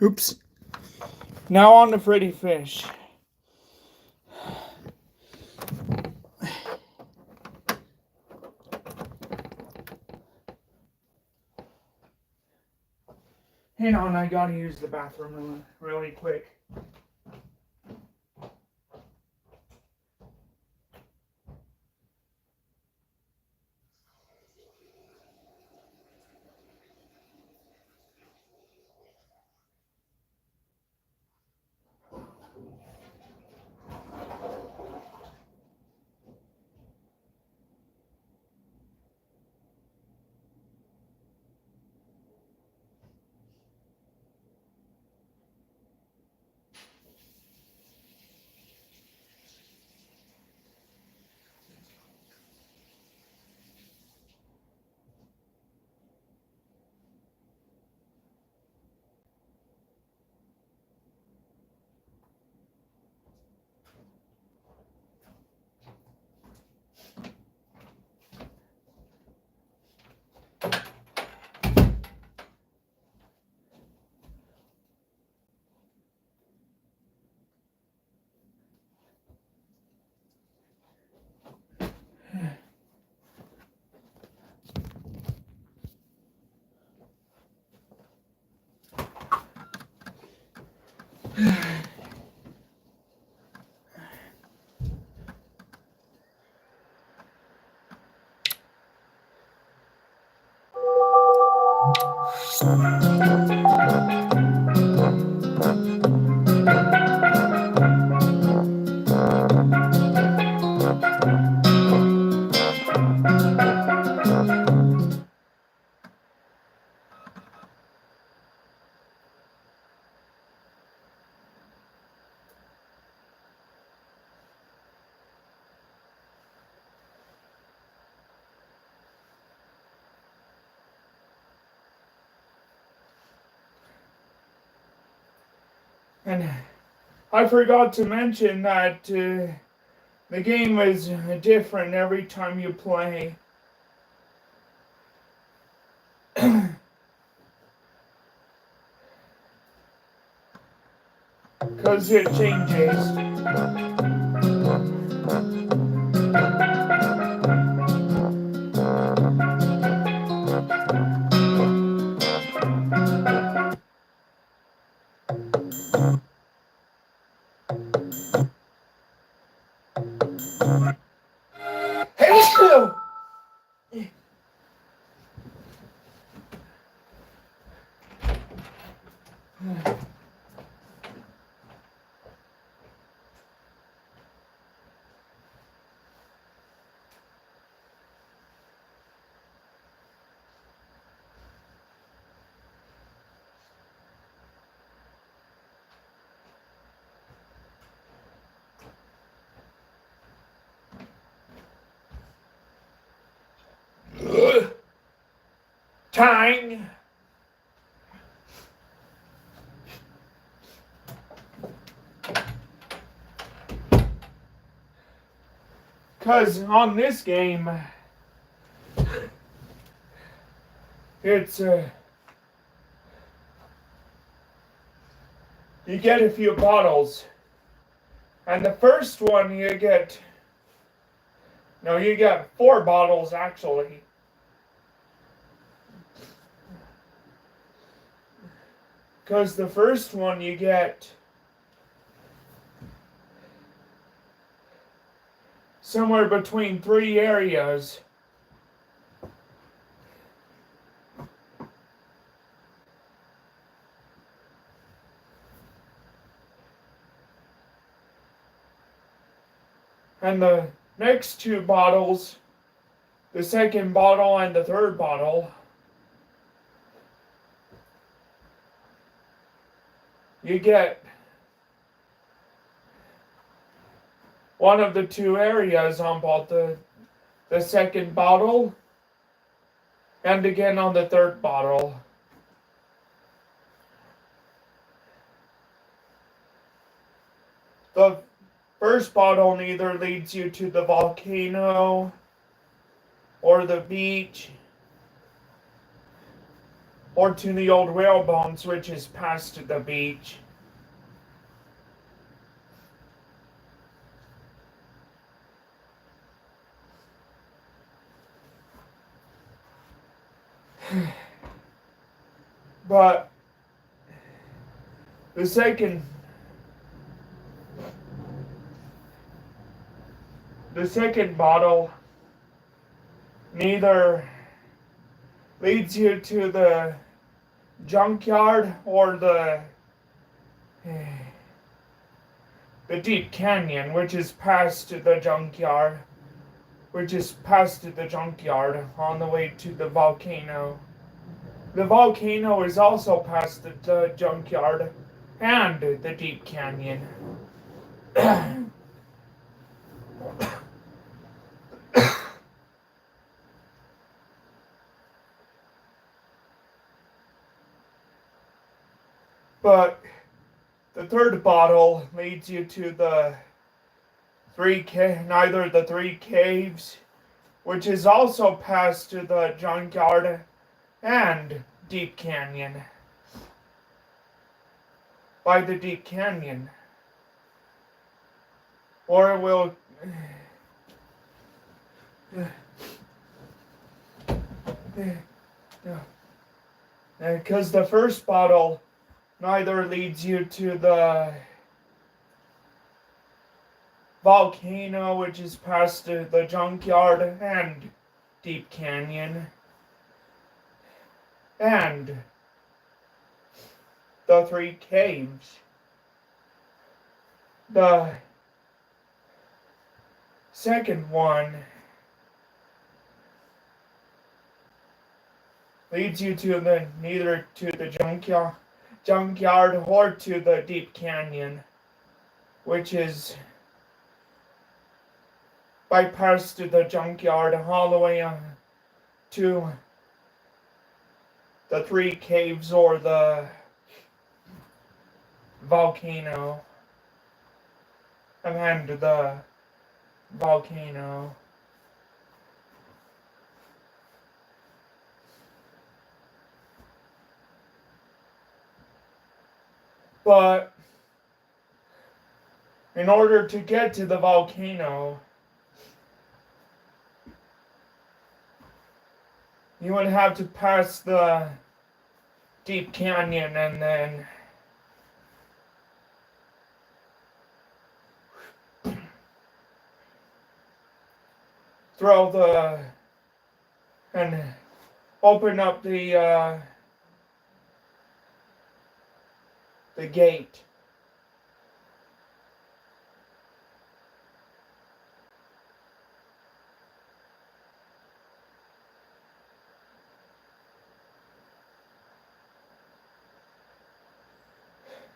Oops. Now on to Freddy Fish. Hang on, I gotta use the bathroom really quick. And I forgot to mention that the game is different every time you play. Because it changes. Time. Because on this game, it's you get a few bottles, and the first one you get 4 bottles actually. Because the first one you get somewhere between 3 areas. And the next 2 bottles, the second bottle and the third bottle, you get one of the 2 areas on both the second bottle and again on the third bottle. The first bottle neither leads you to the volcano or the beach or to the old whalebones, which is past the beach. But The second bottle neither leads you to the junkyard or the deep canyon, which is past the junkyard, on the way to the volcano. The volcano is also past the junkyard and the deep canyon. But the third bottle leads you to the neither the three caves, which is also past the junkyard and deep canyon. By the deep canyon, or it will because the first bottle neither leads you to the volcano, which is past the junkyard and deep canyon, and the three caves. The second one leads you to neither to the junkyard or to the deep canyon, which is bypassed the junkyard all the way to the three caves or the volcano, and the volcano. But in order to get to the volcano, you would have to pass the deep canyon and then and open up the gate.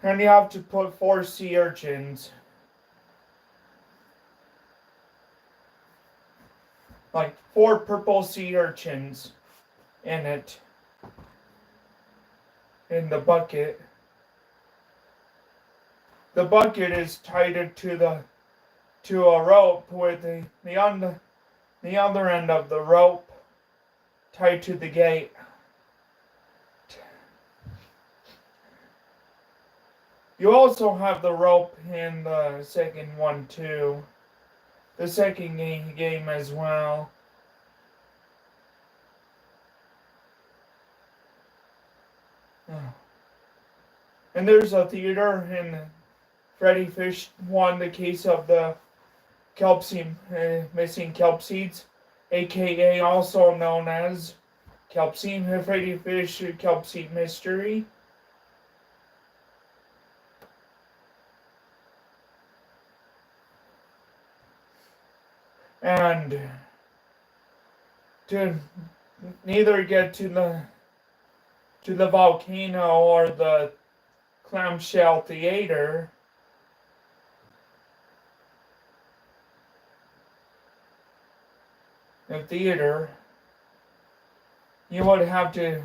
And you have to put 4 sea urchins. Like 4 purple sea urchins in it. In the bucket. The bucket is tied to a rope with the other end of the rope tied to the gate. You also have the rope in the second one too. The second game as well. And there's a theater in Freddy Fish won the case of the missing kelp seeds, aka also known as Freddy Fish kelp seed mystery. And to neither get to the volcano or the clamshell theater, you would have to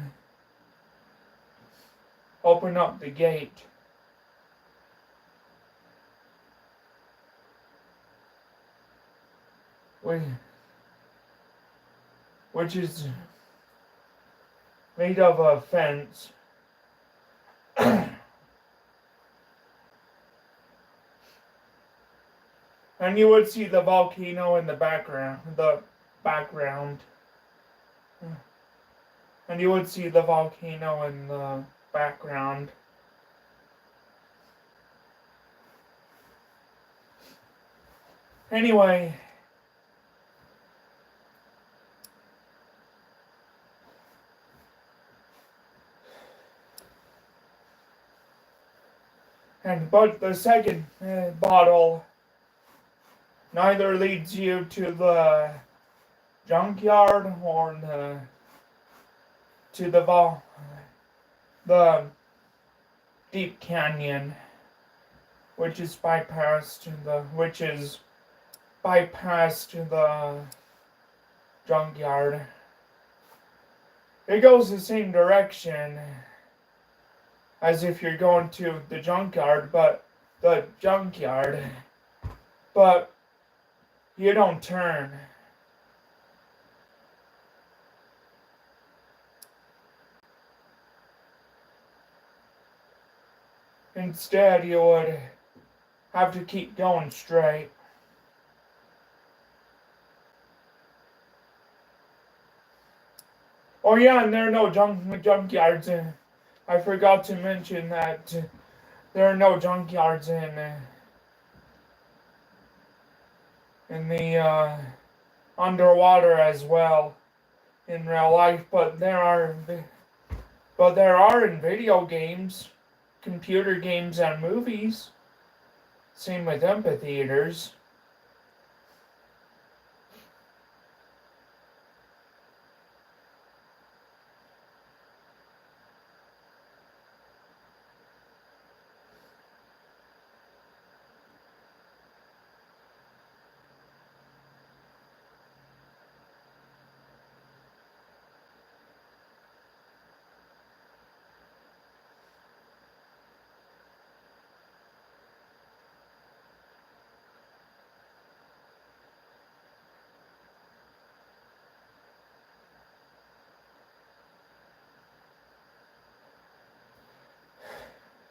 open up the gate. Which is made of a fence. And you would see the volcano in the background. And you would see the volcano in the background. Anyway, but the second bottle neither leads you to the junkyard or to the deep canyon, which is bypassed the junkyard. It goes the same direction as if you're going to the junkyard, but you don't turn. Instead, you would have to keep going straight. Oh yeah, and there are no junkyards. I forgot to mention that there are no junkyards in the underwater as well in real life, but there are in video games, computer games, and movies. Same with amphitheaters.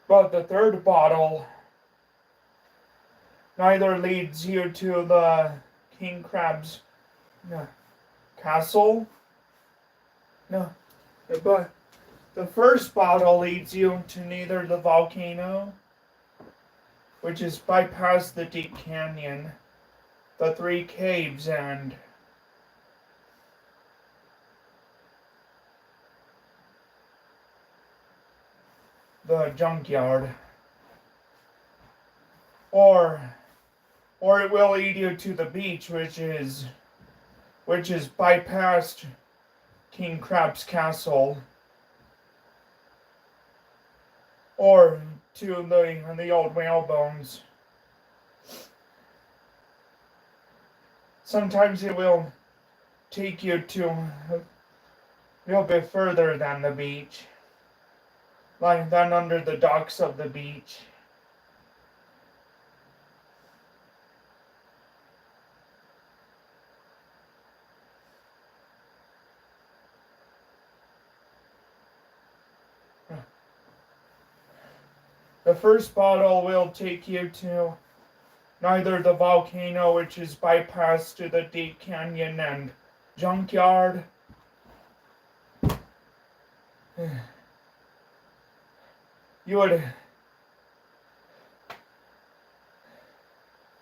But the third bottle neither leads you to the king crab's castle. No, but the first bottle leads you to neither the volcano, which is bypass the deep canyon, the 3 caves, and the junkyard. Or it will lead you to the beach, which is bypassed King Crab's castle. Or to the old whale bones. Sometimes it will take you to a little bit further than the beach. Like than under the docks of the beach. The first bottle will take you to neither the volcano, which is bypassed to the deep canyon and junkyard. You would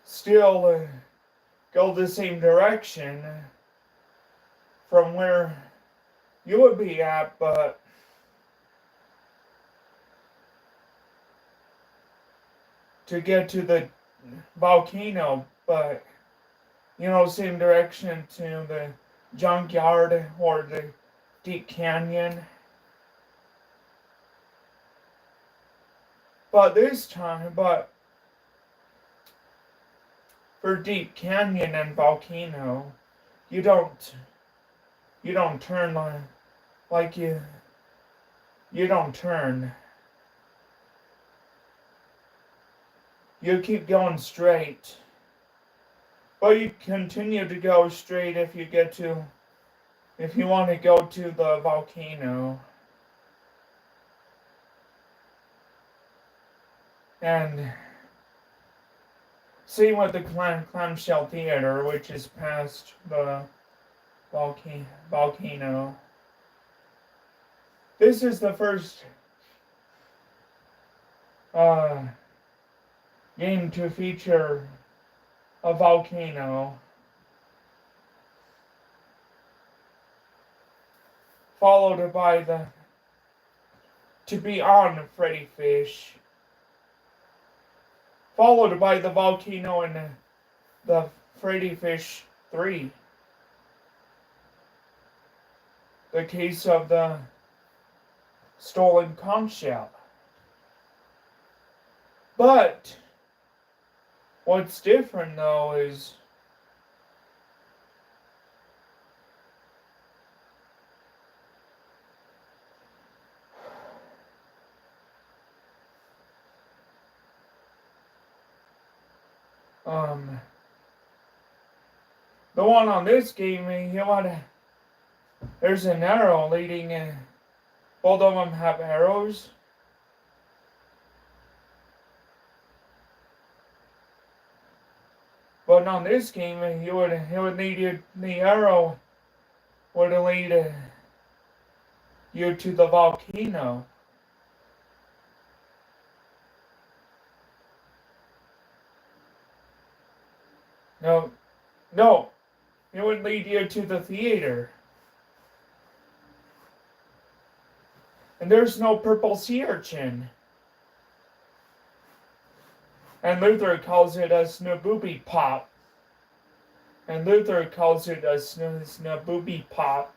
still go the same direction from where you would be at, but to get to the volcano, but same direction to the junkyard or the deep canyon. But for deep canyon and volcano, you don't turn you don't turn. You keep going straight. But you continue to go straight if you want to go to the volcano. And same with the clamshell theater, which is past the volcano. This is the first game to feature a volcano, followed by the to be on Freddy Fish, followed by the volcano in the Freddy Fish 3. The case of the stolen conch shell. But what's different though is the one on this game, there's an arrow leading in. Both of them have arrows. But on this game, it would lead you, the arrow would lead you to the volcano. No, it would lead you to the theater. And there's no purple sea urchin. And Luther calls it a snabooby pop. And Luther calls it a snabooby pop.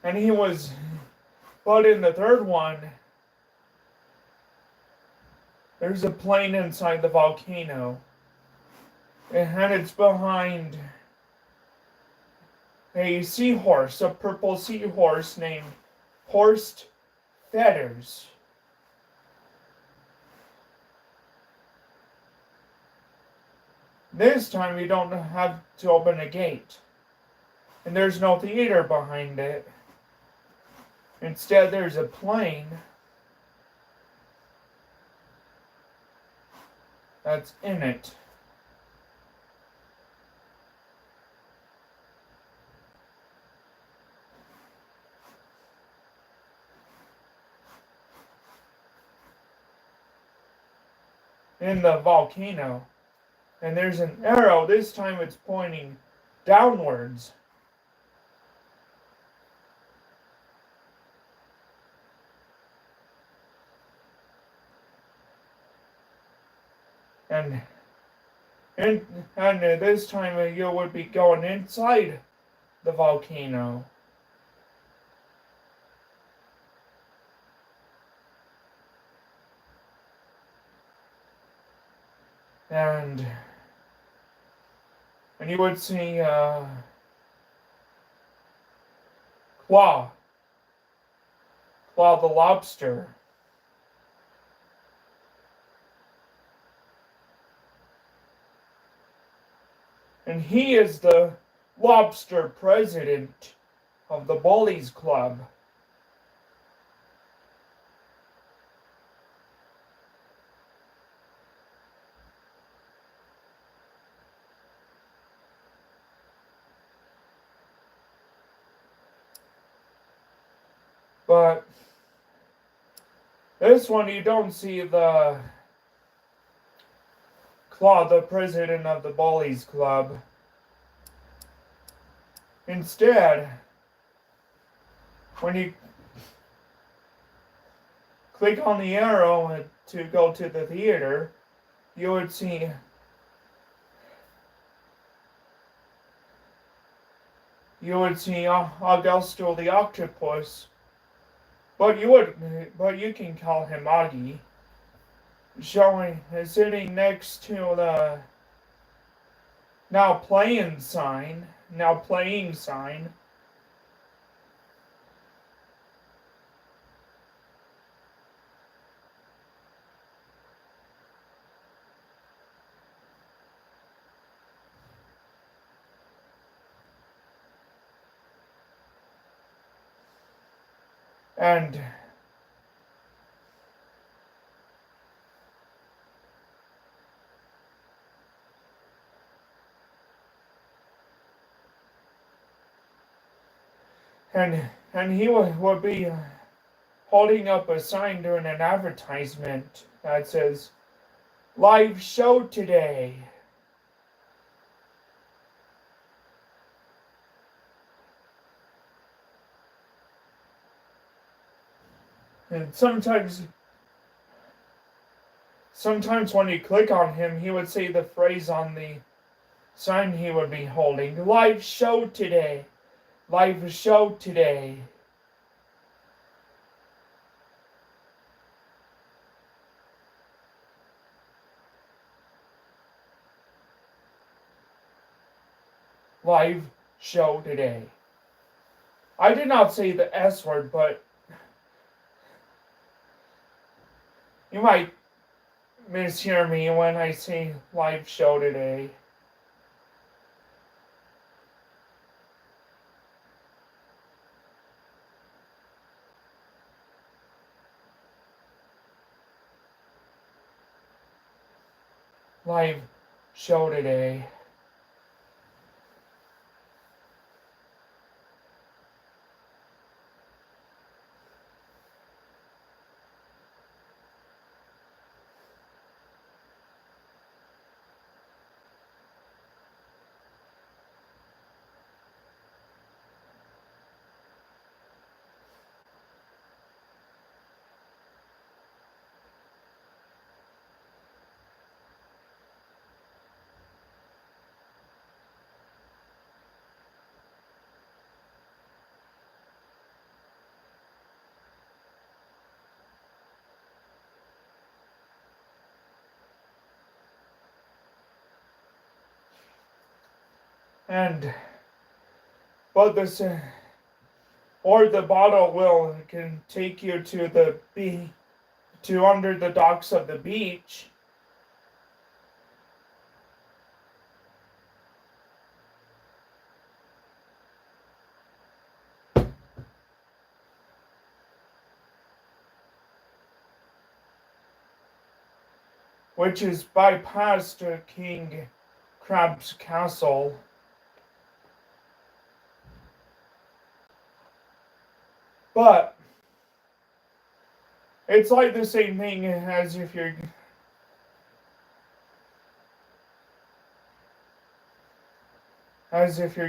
And he was, but in the third one, there's a plane inside the volcano. And it's behind a seahorse, a purple seahorse named Horst Feathers. This time you don't have to open a gate. And there's no theater behind it. Instead, there's a plane that's in it. In the volcano. And there's an arrow. This time it's pointing downwards. And this time you would be going inside the volcano. And you would see Claw the lobster. And he is the lobster president of the Bullies Club. But this one you don't see the Claw, the president of the Bullies Club. Instead, when you click on the arrow to go to the theater, you would see Augusto the Octopus, but you can call him Augie, sitting next to the now playing sign. And and he would be holding up a sign during an advertisement that says, "Live show today." And sometimes when you click on him, he would say the phrase on the sign he would be holding, "Live show today, live show today." Live show today. I did not say the S word, but you might mishear me when I say live show today. Live show today. But this, or the bottle can take you to under the docks of the beach. Which is bypassed King Crab's castle. But it's like the same thing as if you're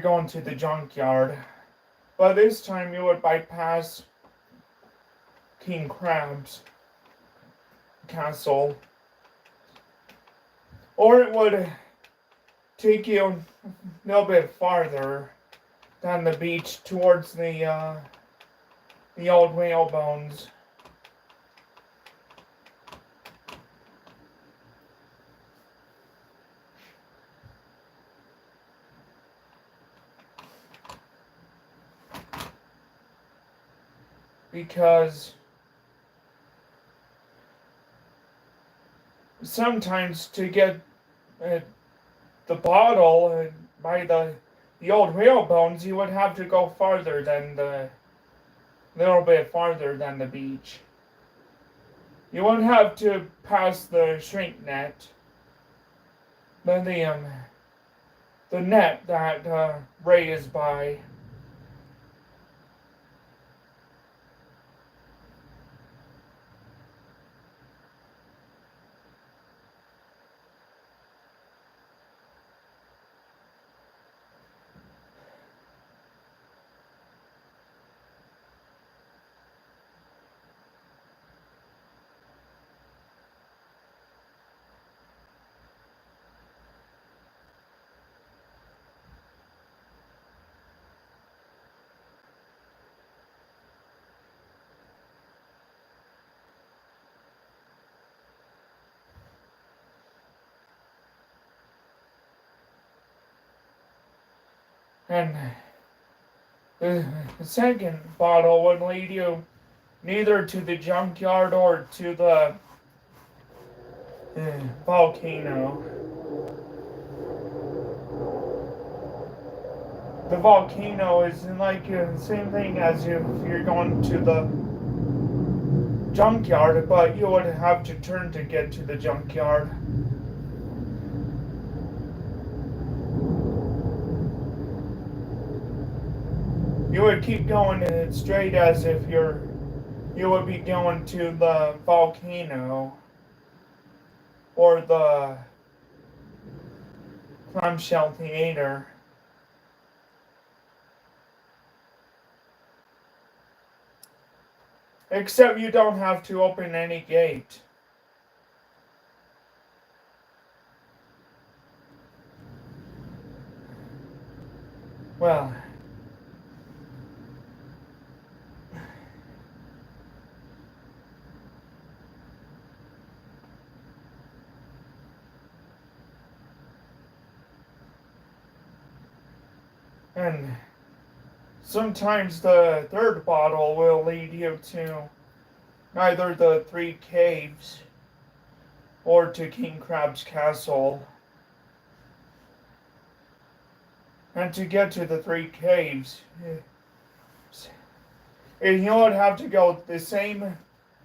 going to the junkyard. But this time you would bypass King Crab's castle. Or it would take you a little bit farther down the beach towards the old whale bones. Because sometimes to get the bottle by the old whale bones, you would have to go farther than little bit farther than the beach. You wouldn't have to pass the shrink net, the net that Ray is by. And the second bottle would lead you neither to the junkyard or to the volcano. The volcano is like the same thing as if you're going to the junkyard, but you would have to turn to get to the junkyard. you would keep going straight as if you would be going to the volcano or the clamshell theater. Except you don't have to open any gate. Well, and sometimes the third bottle will lead you to either the 3 caves or to King Crab's castle. And to get to the 3 caves, you would have to go the same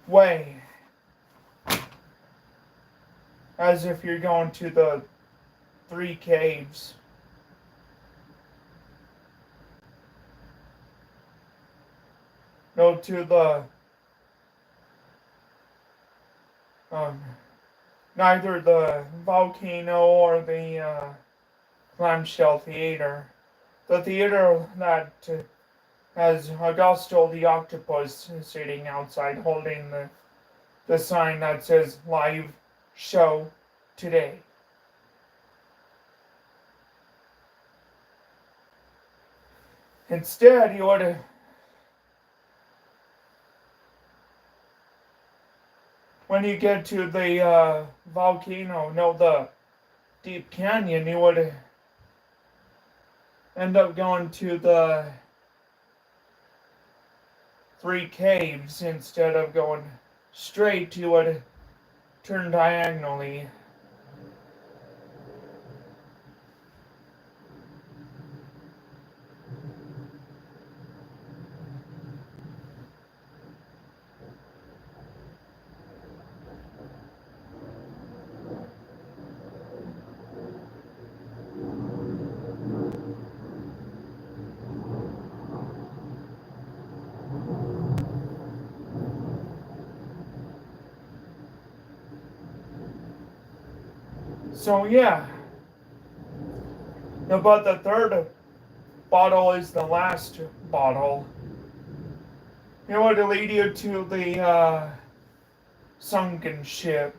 way as if you're going to the 3 caves. Go to the neither the volcano or the clamshell theater. The theater that has Augusto the octopus sitting outside holding the sign that says live show today. Instead, you would when you get to the volcano, no, the deep canyon, you would end up going to the 3 caves instead of going straight. You would turn diagonally. So yeah, but the third bottle is the last bottle. It would lead you to the sunken ship.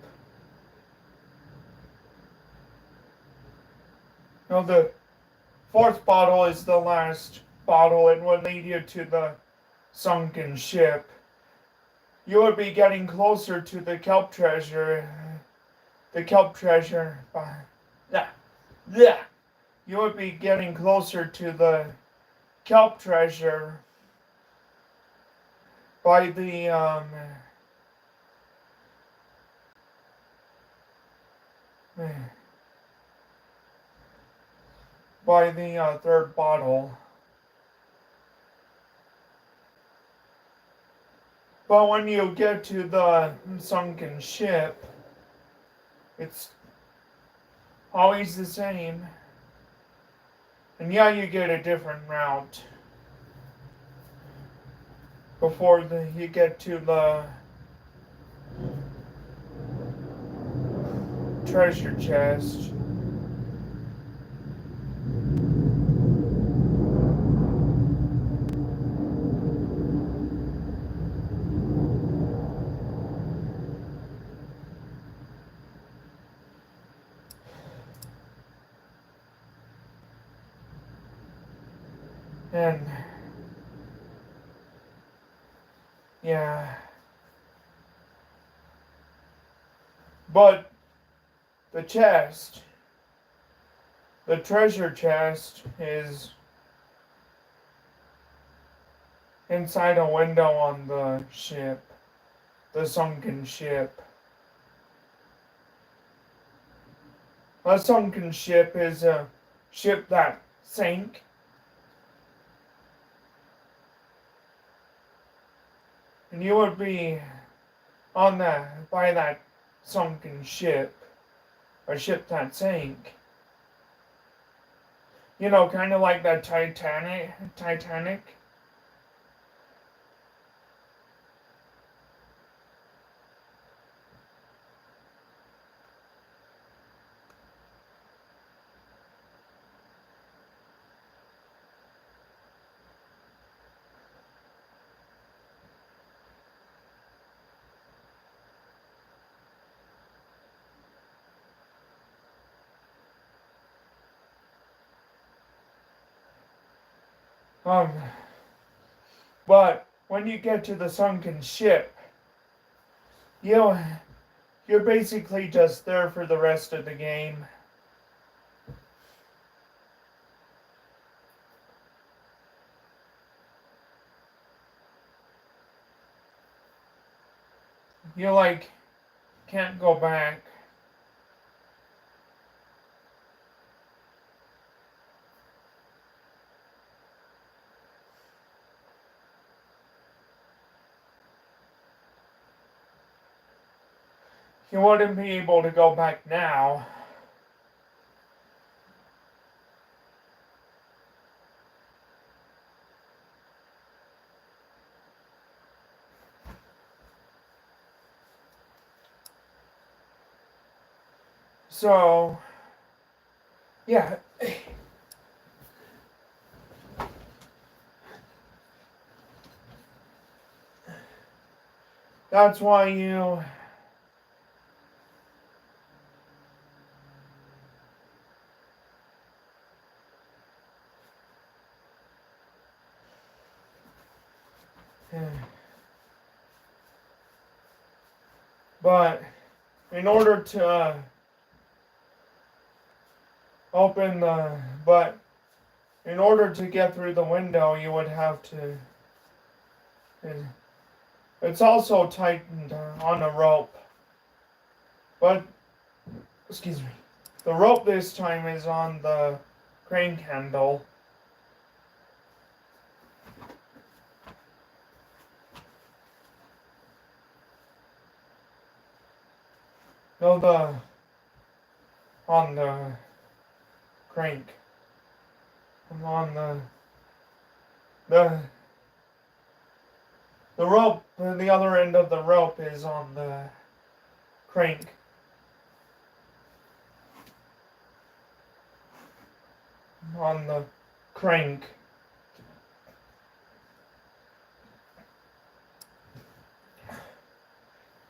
No, the 4th bottle is the last bottle. It would lead you to the sunken ship. You would be getting closer to the kelp treasure. The kelp treasure. Yeah. You would be getting closer to the kelp treasure by the third bottle. But when you get to the sunken ship, it's always the same. And yeah, you get a different route before you get to the treasure chest. And yeah, but the chest, the treasure chest, is inside a window on the ship, the sunken ship. A sunken ship is a ship that sank. And you would be by that sunken ship, a ship that sank. You know, kind of like that Titanic. But when you get to the sunken ship, you're basically just there for the rest of the game. You can't go back. You wouldn't be able to go back now. So, yeah. That's why you... But in order to in order to get through the window, you would have to... It's also tightened on a rope. But, excuse me, the rope this time is on the crane handle. No, on the crank. On the rope, the other end of the rope is on the crank. On the crank.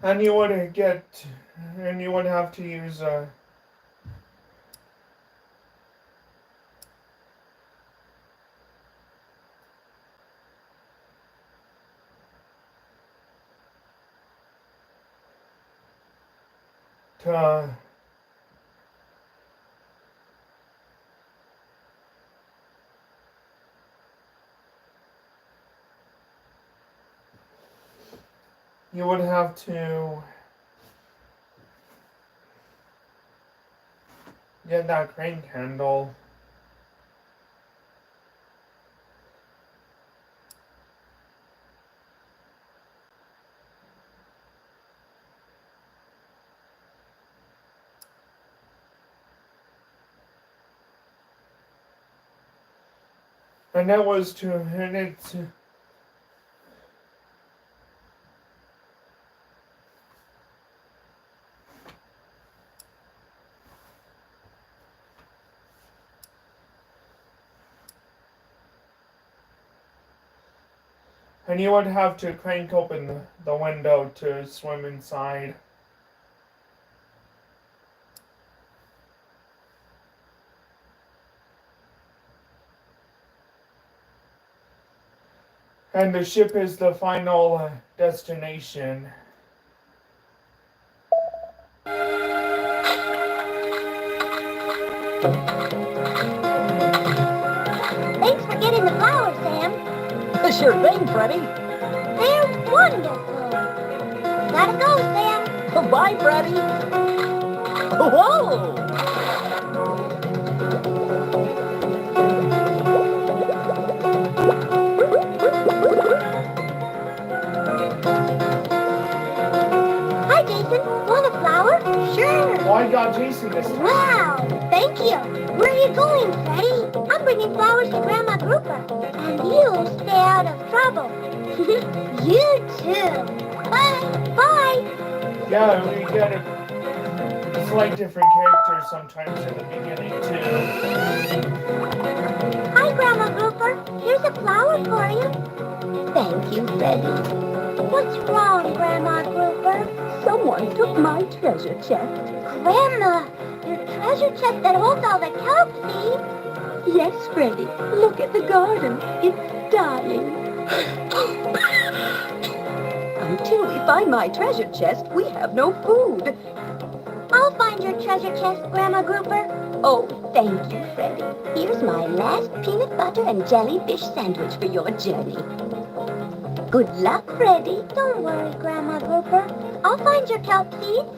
And you would have to use you would have to get that crane handle. And that was and it's... And you would have to crank open the window to swim inside. And the ship is the final destination.
Thanks for getting the flowers, Sam.
Sure thing, Freddie.
They're wonderful. Gotta go, Sam.
Bye, Freddie. Whoa!
Hi, Jason. Want a flower? Sure.
Oh, I got Jason this time.
Wow. Thank you. Where are you going, Freddie? I'm bringing flowers to Grandma Grouper. And you stay out of trouble. You too. Bye. Bye.
Yeah, we get it. It's like different characters sometimes in the beginning too.
Hi, Grandma Grouper. Here's a flower for you.
Thank you, Freddie.
What's wrong, Grandma Grouper?
Someone took my treasure chest.
Grandma, your treasure chest that holds all the kelp seeds?
Yes, Freddy. Look at the garden. It's dying. Until we find my treasure chest, we have no food.
I'll find your treasure chest, Grandma Grouper.
Oh, thank you, Freddy. Here's my last peanut butter and jellyfish sandwich for your journey. Good luck, Freddy.
Don't worry, Grandma Grouper. I'll find your kelp seeds.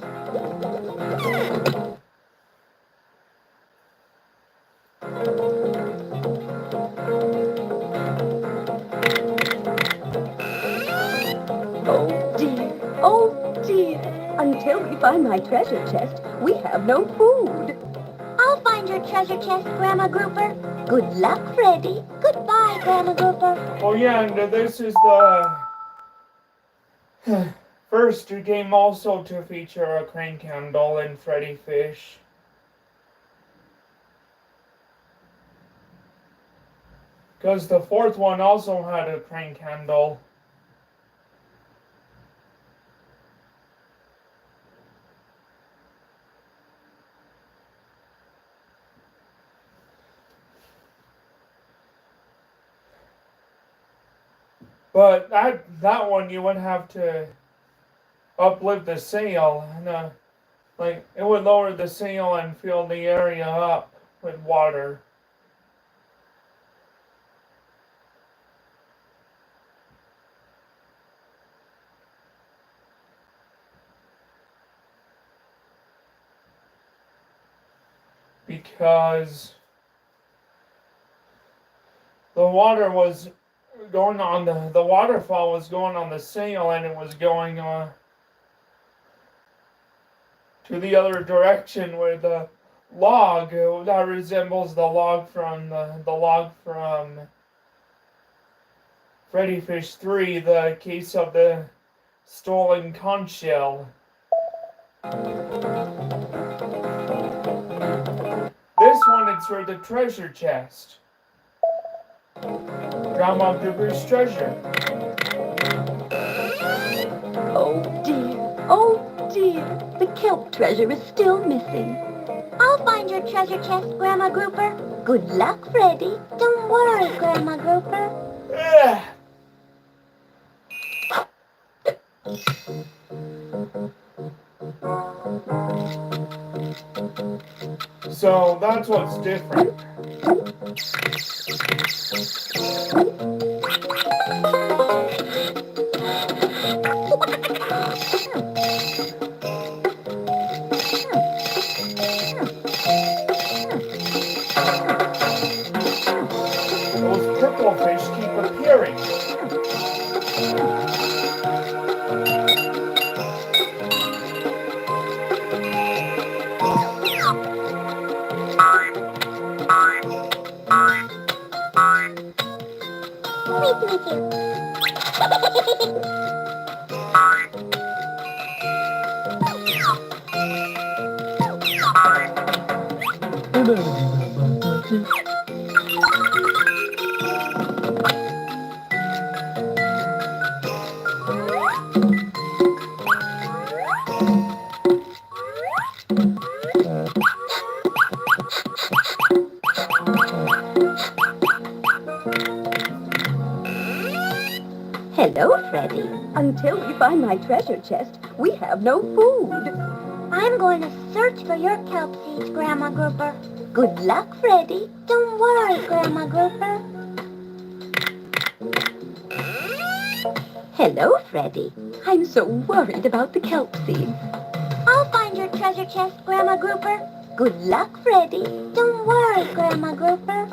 Oh, dear. Oh, dear. Until we find my treasure chest, we have no food.
I'll find your treasure chest, Grandma Grouper.
Good luck, Freddy.
Goodbye, Grandma Grouper.
Oh yeah, and this is the first game also to feature a crane candle in Freddy Fish. Because the fourth one also had a crane candle. But that one you would have to uplift the sail, and like it would lower the sail and fill the area up with water. Because the water was going on the waterfall was going on the sail, and it was going to the other direction where the log that resembles the log from Freddy Fish 3, the case of the stolen conch shell. This one is for the treasure chest. Grandma Grouper's treasure.
Oh, dear. Oh, dear. The kelp treasure is still missing.
I'll find your treasure chest, Grandma Grouper.
Good luck, Freddy.
Don't worry, Grandma Grouper.
So that's what's different. Those purple fish keep appearing.
Hello, Freddy. Until we find my treasure chest, we have no food.
I'm going to search for your kelp seeds, Grandma Grouper.
Good luck, Freddy.
Don't worry, Grandma Grouper.
Hello, Freddy. I'm so worried about the kelp seeds.
I'll find your treasure chest, Grandma Grouper.
Good luck, Freddy.
Don't worry, Grandma Grouper.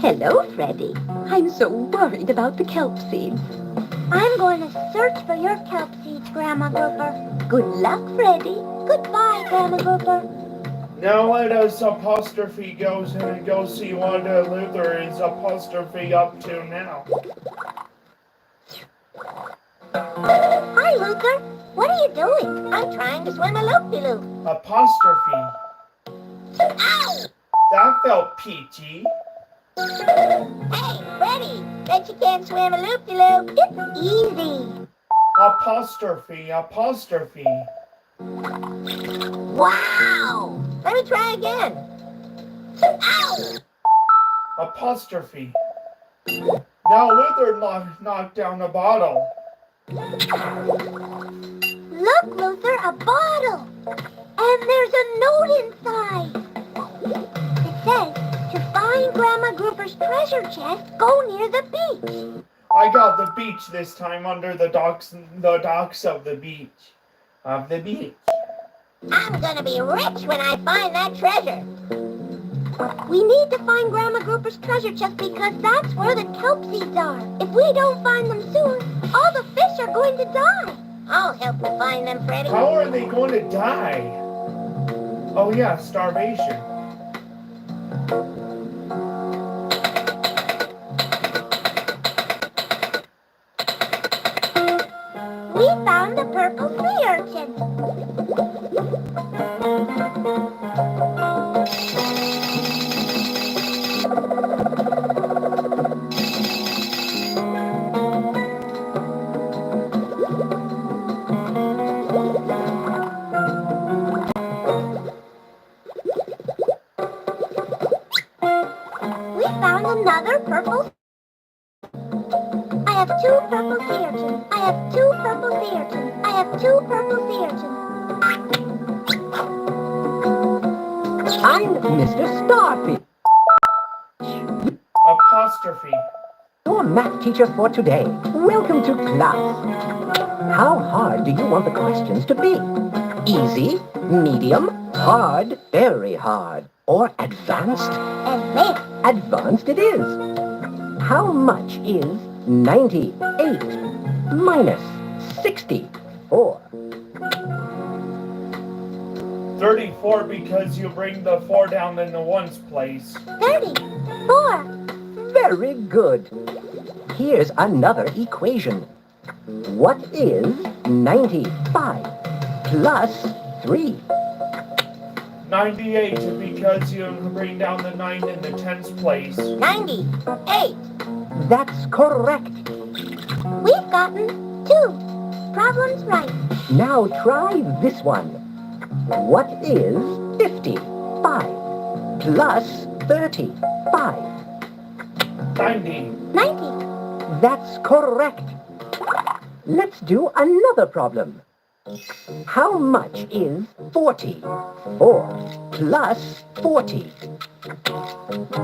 Hello, Freddy. I'm so worried about the kelp seeds.
I'm going to search for your kelp seeds, Grandma Grouper.
Good luck, Freddy.
Goodbye, Grandma Grouper.
Now let us apostrophe go see what Luther is apostrophe up to now.
Hi, Luther. What are you doing? I'm trying to swim a loop-de-loop.
Apostrophe.
Ow!
That felt peachy.
Hey, Freddy, bet you can't swim a loop-de-loop. It's easy.
Apostrophe.
Wow!
Let me try again. Ow!
Apostrophe. Now Luther knocked down a bottle.
Look, Luther, a bottle. And there's a note inside. It says, to find Grandma Grouper's treasure chest, go near the beach.
I got the beach this time under the docks of the beach. I'm
gonna be rich when I find that treasure. We need to find Grandma Grouper's treasure chest because that's where the kelp seeds are. If we don't find them soon, all the fish are going to die. I'll help you find them, Freddy.
How are they going to die? Oh yeah, starvation.
We found the purple sea urchin. We found another purple. I have two purple sea urchins. I have two purple sea urchins. I have two purple sea urchins.
I'm Mr. Starfish.
Apostrophe.
Your math teacher for today. Welcome to class. How hard do you want the questions to be? Easy, medium, hard, very hard, or advanced? Advanced it is. How much is 98 minus 64?
34 because you bring the 4 down in the ones place.
34.
Very good. Here's another equation. What is 95 plus 3?
98 because you bring down the 9 in the tens place.
98.
That's correct.
We've gotten 2 problems right.
Now try this one. What is 55 plus 35?
90.
90.
That's correct. Let's do another problem. How much is 44 plus 40?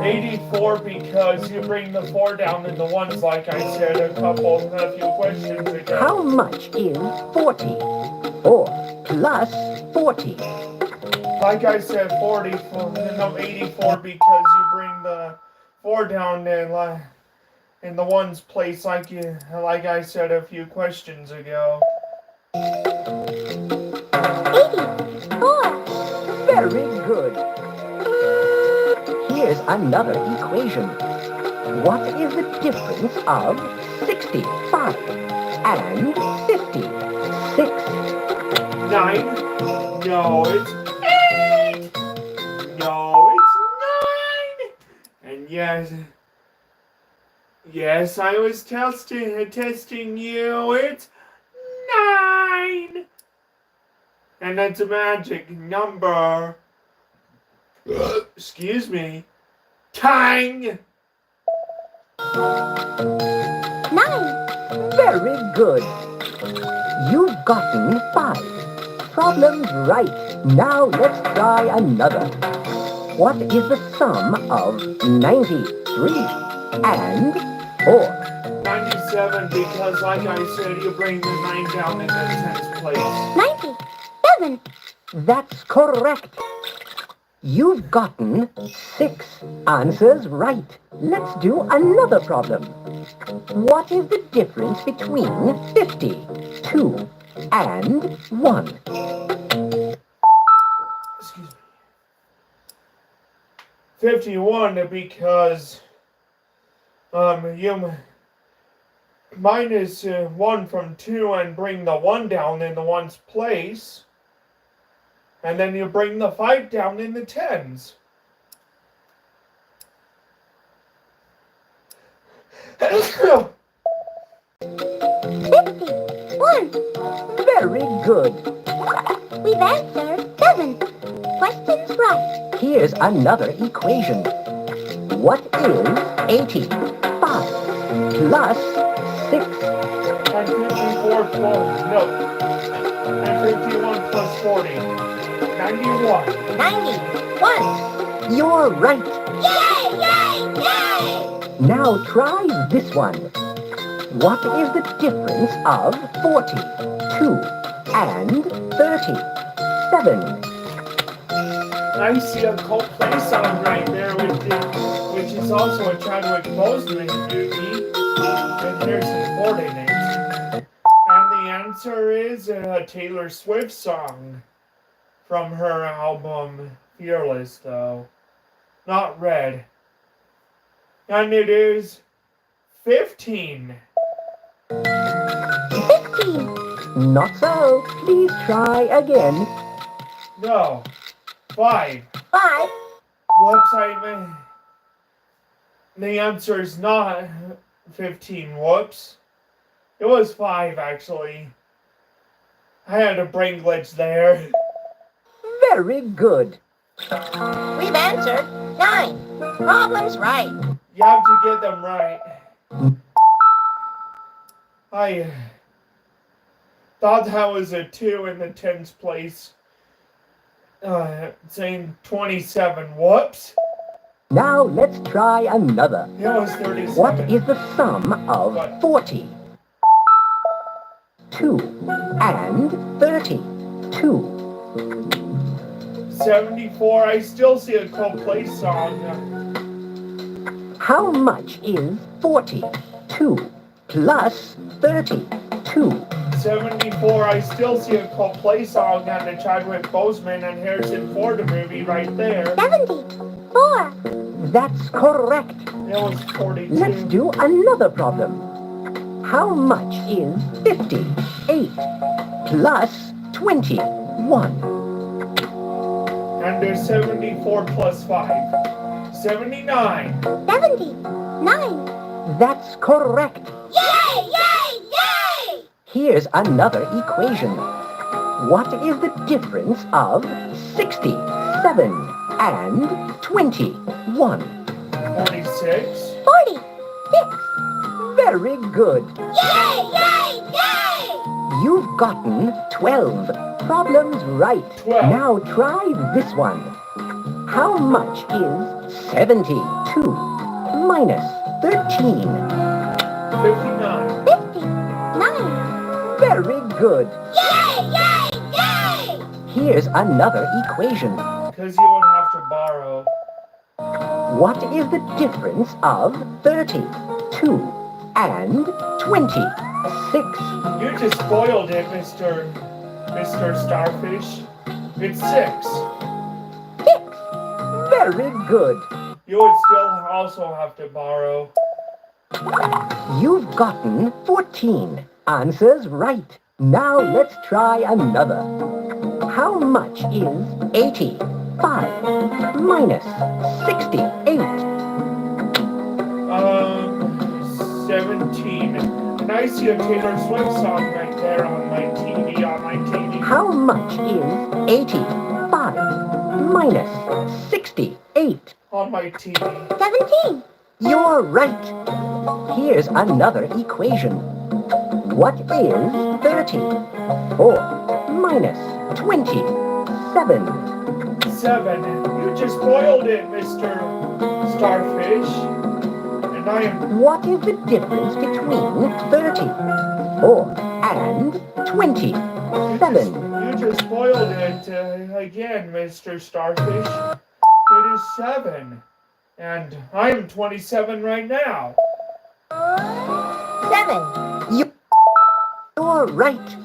84 because you bring the 4 down in the ones like I said a few questions ago.
How much is 44 plus 40?
Like I said, 84 because you bring the 4 down in the ones place like I said a few questions ago.
84.
Very good. Here's another equation. What is the difference of 65 and 56?
9? No, it's 8! No, it's 9! And yes, I was testing you. It's 9! And that's a magic number. Excuse me. Tang!
9.
Very good. You've gotten 5 problems right. Now let's try another. What is the sum of 93 and 4?
97 because like I said, you bring the 9 down in the tens place.
97.
That's correct. You've gotten 6 answers right. Let's do another problem. What is the difference between 52 and 1?
Excuse me. 51 because you minus 1 from 2 and bring the 1 down in the ones place. And then you bring the 5 down in the tens.
61.
Very good.
We've answered 7. questions right.
Here's another equation. What is 85 plus 6?
And 54 plus, no. And 51 plus 40. 91.
91.
You're right.
Yay, yay, yay!
Now try this one. What is the difference of 42 and 37?
I see a Coldplay song right there, which is also a Chadwick Boseman movie with Harrison Ford in it. And the answer is a Taylor Swift song from her album Fearless, though. Not Red. And it is 15.
15.
Not so. Please try again.
No. 5.
5.
Whoops, the answer is not 15. Whoops. It was 5, actually. I had a brain glitch there.
Very good.
We've answered 9 problems right.
You have to get them right. I thought that was a 2 in the 10th place. Saying 27. Whoops.
Now let's try another.
It was 37.
What is the sum of 40? 2 and 32.
74. I still see a Coldplay song.
How much is 42 plus 32?
74. I still see a Coldplay song and a Chadwick Boseman and Harrison Ford movie right there.
74.
That's correct.
It was 42.
Let's do another problem. How much is 58 plus 21?
And there's 74 plus 5. 79.
79.
That's correct.
Yay, yay, yay!
Here's another equation. What is the difference of 67 and 21?
46.
46.
Very good.
Yay, yay, yay!
You've gotten 12 problems right.
12.
Now try this one. How much is 72 minus 13?
59.
59.
Very good.
Yay, yay, yay!
Here's another equation.
Because you would have to borrow.
What is the difference of 32 and 26?
You just spoiled it, Mr. Starfish. It's 6.
6. Very good.
You would still also have to borrow.
You've gotten 14 answers right. Now let's try another. How much is 85 minus 68?
17. And I see a Taylor Swift song right there on my TV,
How much is 85 minus 68?
On my TV.
17.
You're right. Here's another equation. What is 34 minus 27?
7. You just spoiled it, Mr. Starfish. And I am...
What is the difference between 34 and 27?
You just spoiled it again, Mr. Starfish. It is 7. And I'm 27 right now.
7.
You're right.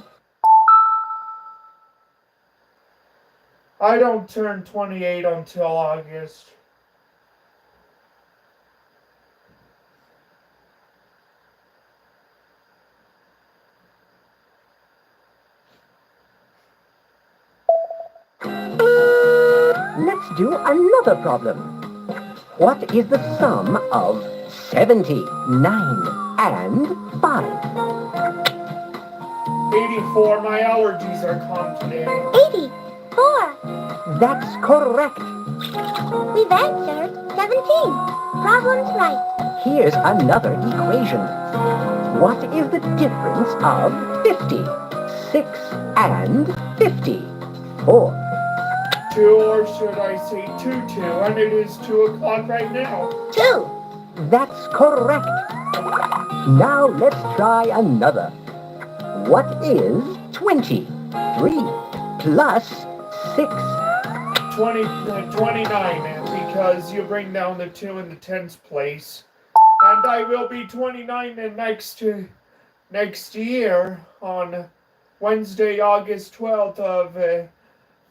I don't turn 28 until August.
Let's do another problem. What is the sum of 79 and 5?
84. My allergies are calm today.
84.
That's correct.
We've answered 17. Problem's right.
Here's another equation. What is the difference of 50? 6 and 50. 4.
2, or should I say 2, and it is 2 o'clock right now.
2.
That's correct. Now let's try another. What is 20? 3 plus 6.
29, because you bring down the 2 in the tens place. And I will be 29 in next year on Wednesday, August 12th of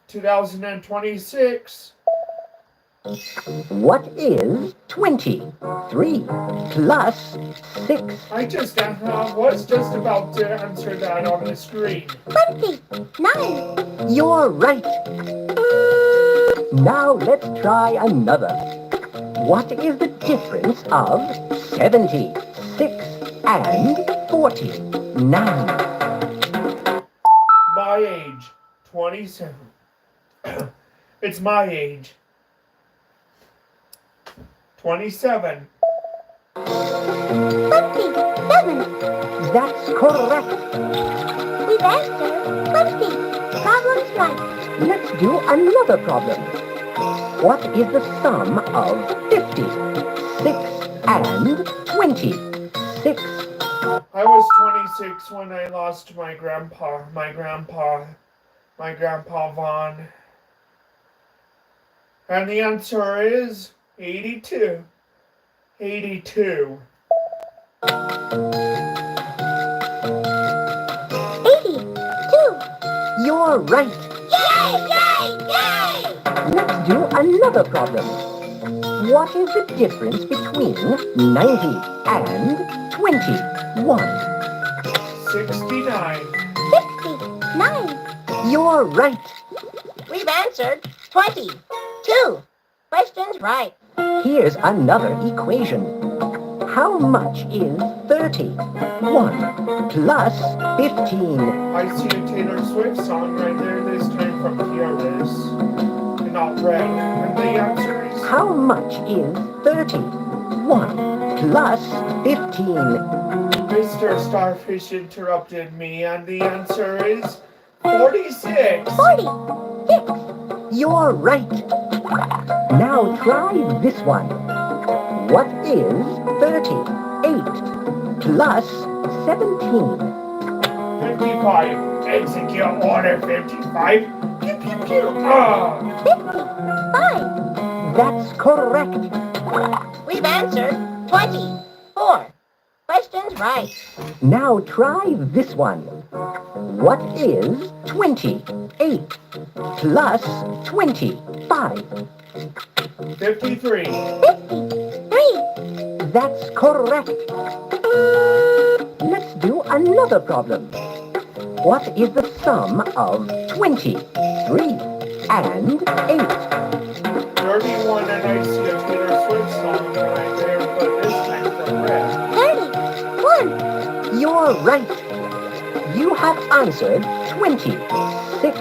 2026.
What is 20? 3 plus 6.
I was just about to answer that on the screen.
29.
You're right. Now let's try another. What is the difference of 70, 6 and 49?
My age, 27. It's my age. 27.
27.
That's correct.
We've answered 20. Problem's right.
Let's do another problem. What is the sum of 50, 6 and 20? 6.
I was 26 when I lost my grandpa Vaughn. And the answer is 82. 82.
82.
You're right.
Yay! Yay! Yay!
Let's do another problem. What is the difference between 90 and 21?
69.
69.
You're right.
We've answered 22. Question's right.
Here's another equation. How much is 30? 1 plus 15.
I see a Taylor Swift song right there, this time from Fearless. And not red. And the answer is...
How much is 30? 1 plus 15.
Mr. Starfish interrupted me, and the answer is 46.
46.
You're right. Now try this one. What is 38 plus 17?
55. Execute order 55. Pew, pew, pew.
55.
That's correct.
We've answered 24. Question's right.
Now try this one. What is 28 plus 25?
53.
53.
That's correct. Let's do another problem. What is the sum of 23 and 8?
31, and I see a Taylor Swift song right there, but this time from red.
31.
You're right. You have answered 26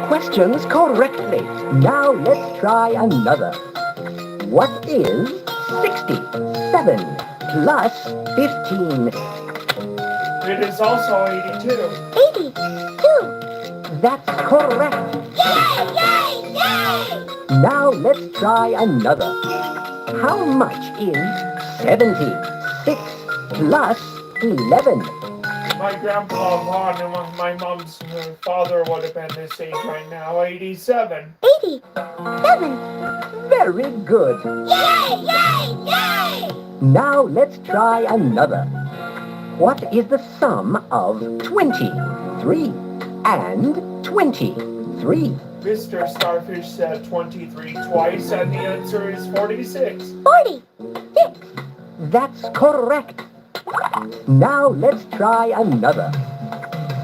questions correctly. Now let's try another. What is 67 plus 15?
It is also 82.
82.
That's correct.
Yay! Yay! Yay!
Now let's try another. How much is 76 plus 11?
My grandpa Vaughn and my mom's father would have been this age right now, 87.
87.
Very good.
Yay! Yay! Yay!
Now let's try another. What is the sum of 23 and 23?
Mr. Starfish said 23 twice, and the answer is 46.
46.
That's correct. Now let's try another.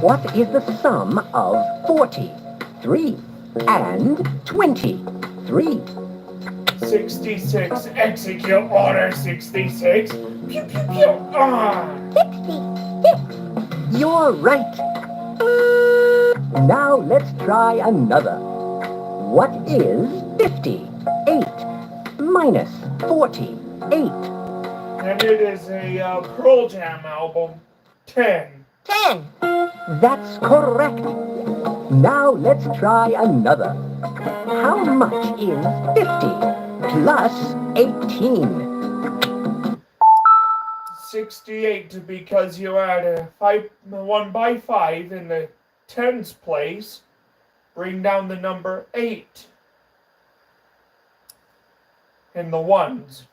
What is the sum of 43 and 23?
66. Execute order 66. Pew, pew, pew.
66.
You're right. Now let's try another. What is 58 minus 48?
And it is a Pearl Jam album. 10.
10.
That's correct. Now let's try another. How much is 50 plus 18?
68, because you add a 1 by 5 in the tens place. Bring down the number 8 in the ones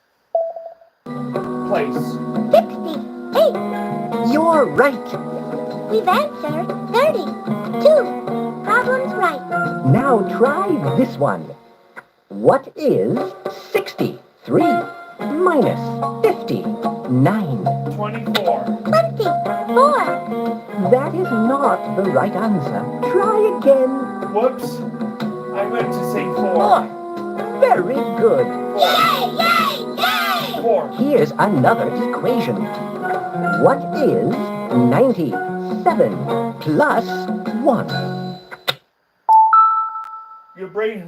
place.
68.
You're right.
We've answered 32. Problem's right.
Now try this one. What is 63 minus 59?
24.
24.
That is not the right answer. Try again.
Whoops. I meant to say 4.
4. Very good.
4.
Here's another equation. What is 97 plus 1?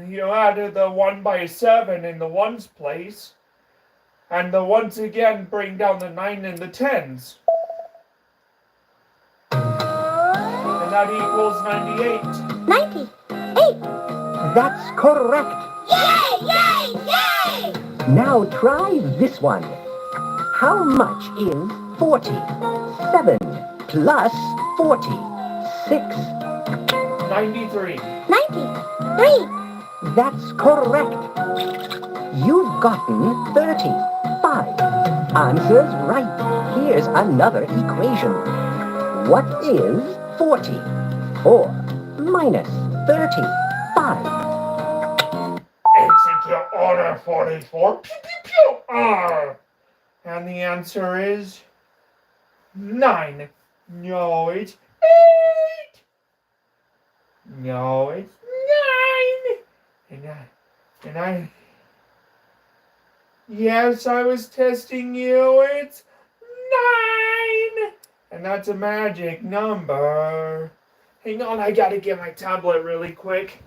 You added the 1 by 7 in the ones place. And the once again bring down the 9 in the tens. And that equals 98.
98.
That's correct.
Yay!
Now try this one. How much is 47 plus 46?
93.
93.
That's correct. You've gotten 35. Answer's right. Here's another equation. What is 44 minus 35?
Execute order 44. Pew, pew, pew. R. And the answer is 9. No, it's 8. No, it's 9. And I. Yes, I was testing you. It's 9. And that's a magic number. Hang on, I gotta get my tablet really quick.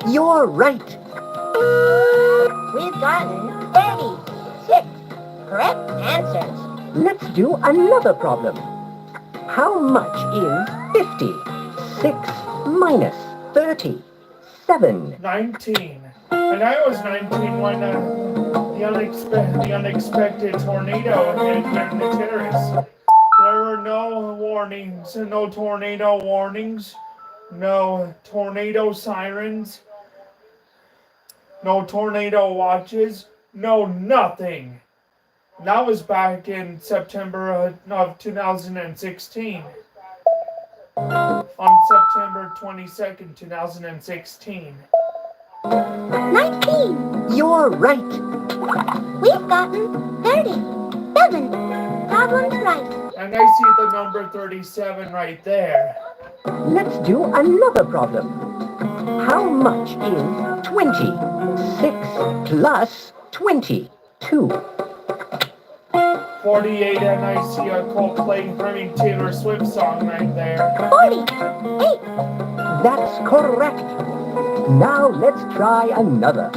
You're right.
We've gotten 36 correct answers.
Let's do another problem. How much is 56 minus 37?
19. And I was 19 when the unexpected tornado hit here in the terrace. There were no warnings, no tornado warnings, no tornado sirens, no tornado watches, no nothing. And that was back in September of 2016. On September 22nd, 2016.
19. 15.
You're right.
We've gotten 37 problems right.
And I see the number 37 right there.
Let's do another problem. How much is 20? 6 plus 22.
48, and I see a Coldplay humming Taylor Swift song right there.
48.
That's correct. Now let's try another.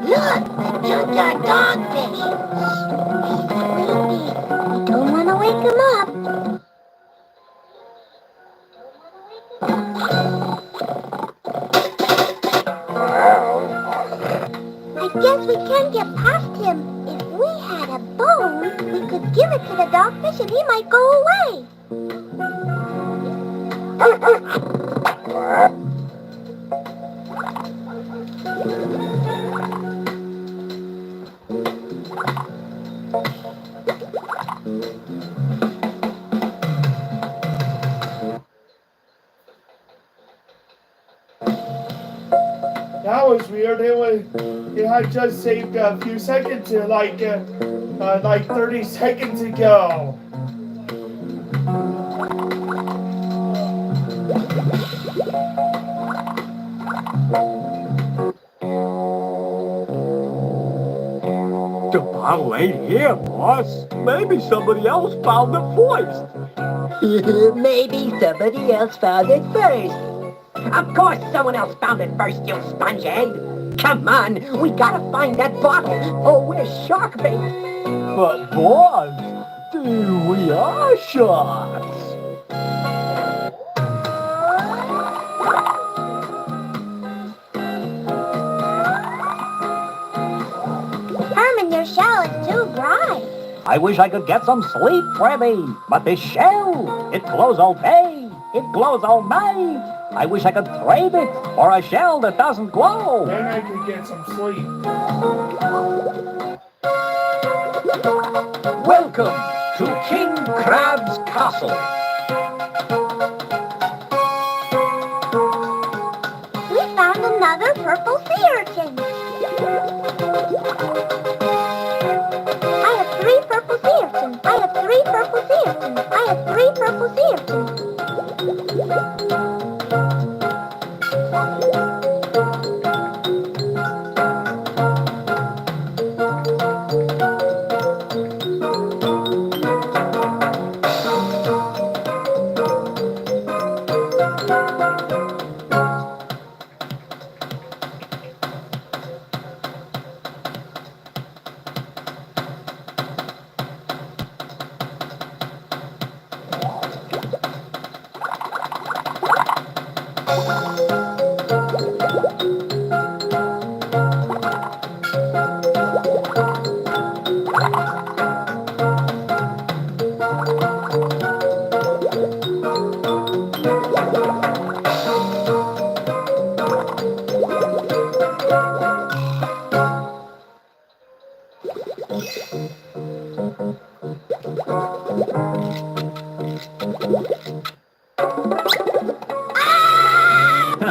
Look, just our dogfish. He's sleepy. We don't want to wake him up. I guess we can't get past him. If we had a bone, we could give it to the dogfish and he might go away.
That was weird. It had just saved a few seconds, like 30 seconds ago.
The bottle ain't here, boss. Maybe somebody else found it first. Maybe somebody else found it first. Of course someone else found it first, you spongehead. Come on, we gotta find that bottle, or we're shark bait. But boss, we are sharks.
Herman, your shell is too bright.
I wish I could get some sleep, Freddy, but this shell, it glows all day, it glows all night. I wish I could trade it for a shell that doesn't glow.
Then I could get some sleep.
Welcome to King Crab's Castle.
We found another purple sea urchin. I have 3 purple sea urchins. I have 3 purple sea urchins. I have 3 purple sea urchins.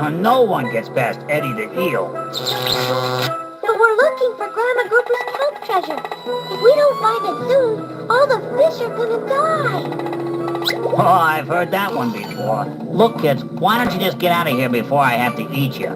No one gets past Eddie the Eel.
But we're looking for Grandma Grouper's kelp treasure. If we don't find it soon, all the fish are gonna die.
Oh, I've heard that one before. Look, kids, why don't you just get out of here before I have to eat you?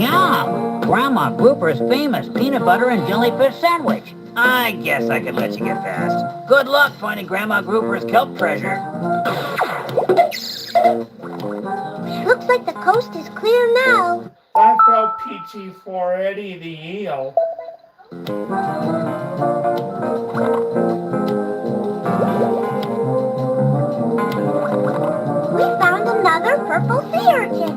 Yum! Grandma Grouper's famous peanut butter and jellyfish sandwich. I guess I could let you get past. Good luck finding Grandma Grouper's kelp treasure.
Looks like the coast is clear now.
That felt peachy for Eddie the Eel.
We found another purple sea urchin.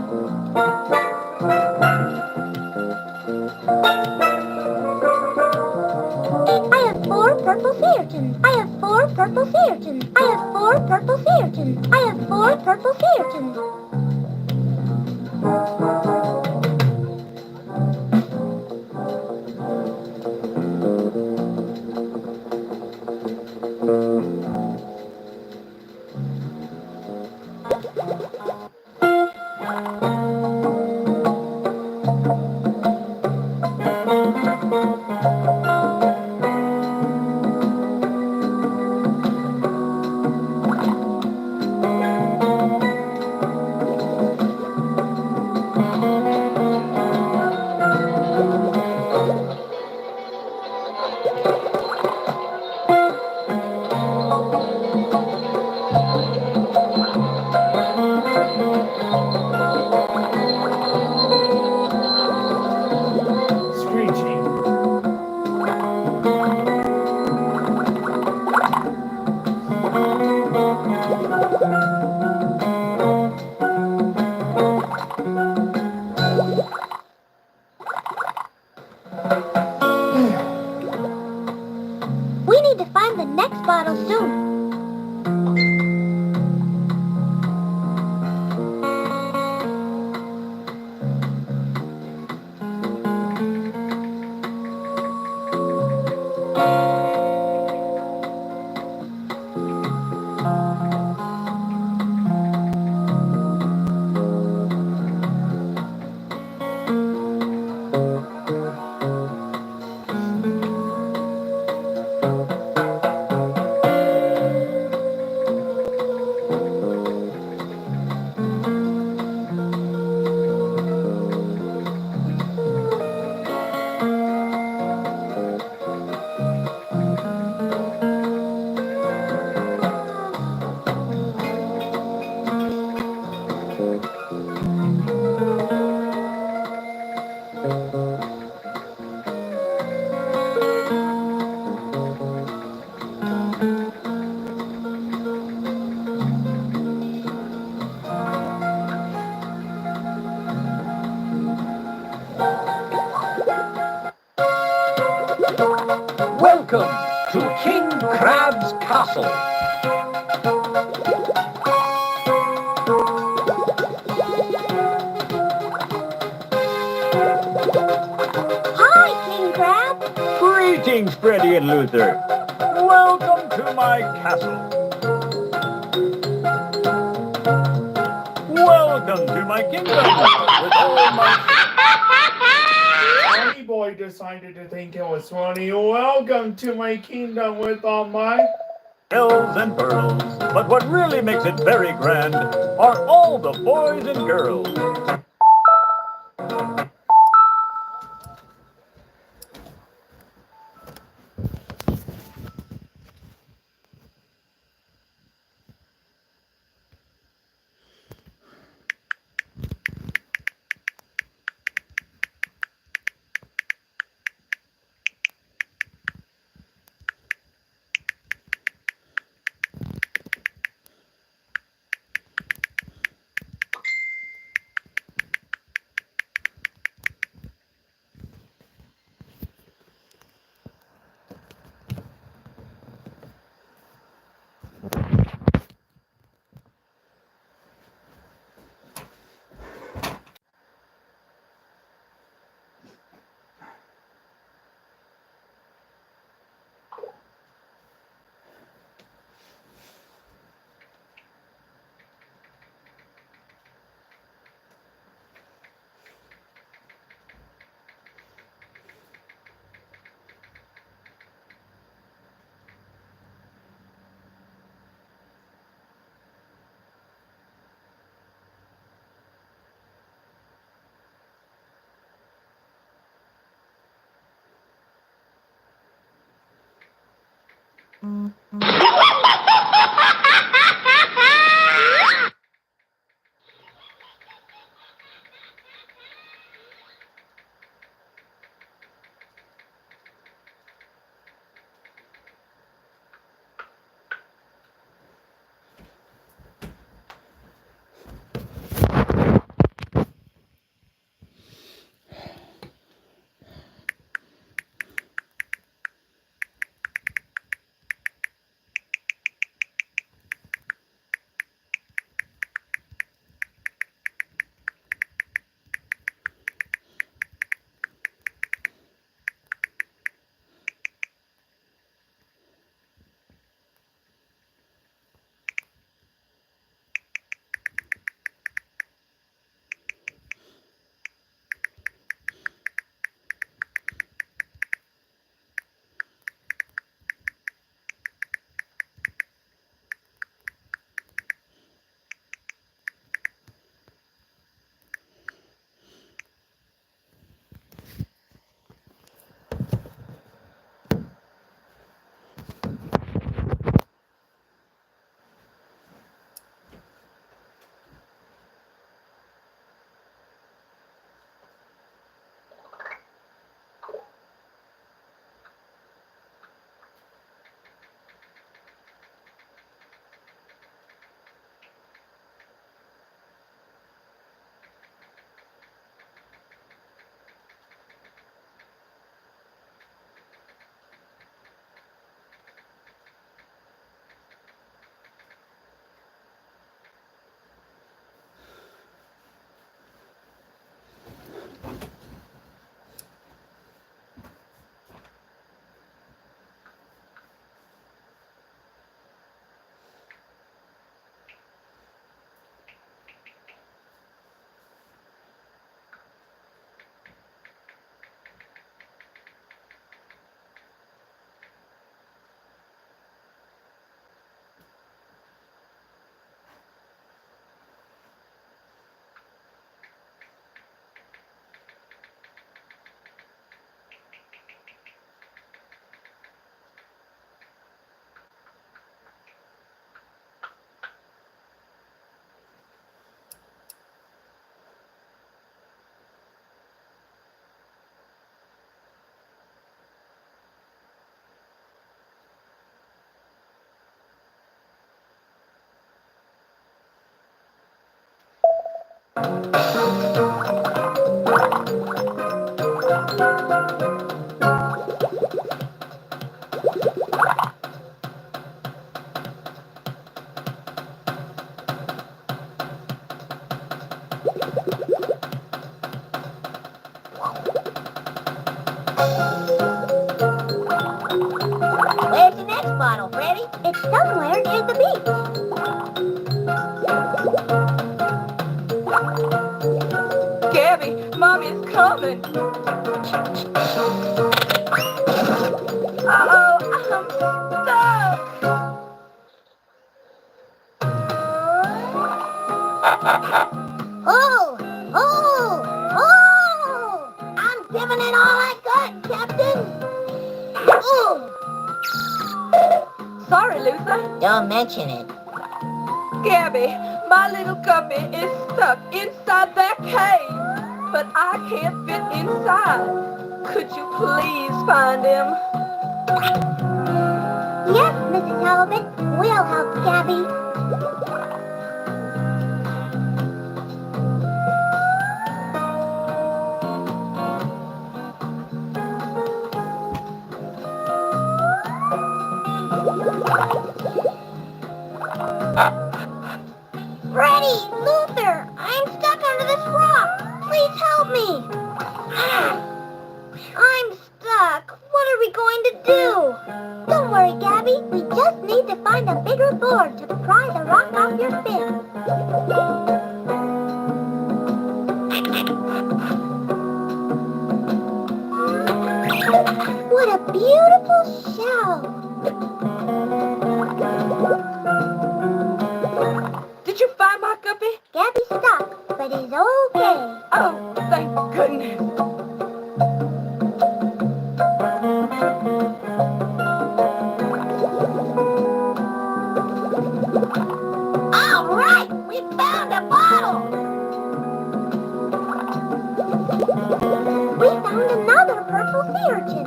I have 4 purple sea urchins. I have 4 purple sea urchins. I have 4 purple sea urchins. I have 4 purple sea urchins.
Welcome to King Crab's Castle.
Hi, King Crab.
Greetings, Freddy and Luther. Welcome to my castle. Welcome to my kingdom with all my...
Funny boy decided to think it was funny. Welcome to my kingdom with all my
bells and pearls. But what really makes it very grand are all the boys and girls.
Where's the next bottle, Freddy? It's somewhere near the beach.
Gabby, Mommy's coming. Uh-oh, I'm stuck.
Oh! Oh! Oh! I'm giving it all I got, Captain! Oh!
Sorry, Luther.
Don't mention it.
Gabby, my little guppy is stuck inside that cave, but I can't fit inside. Could you please find him?
Yes, Mrs. Halibut. We'll help Gabby. Freddy! Luther! I'm stuck under this rock! Please help me! I'm stuck. What are we going to do? Don't worry, Gabby. We just need to find a bigger board to pry the rock off your fin. What a beautiful shell.
Did you find my guppy?
Gabby's stuck, but he's okay.
Oh, thank goodness.
All right, we found a bottle. We found another purple sea urchin.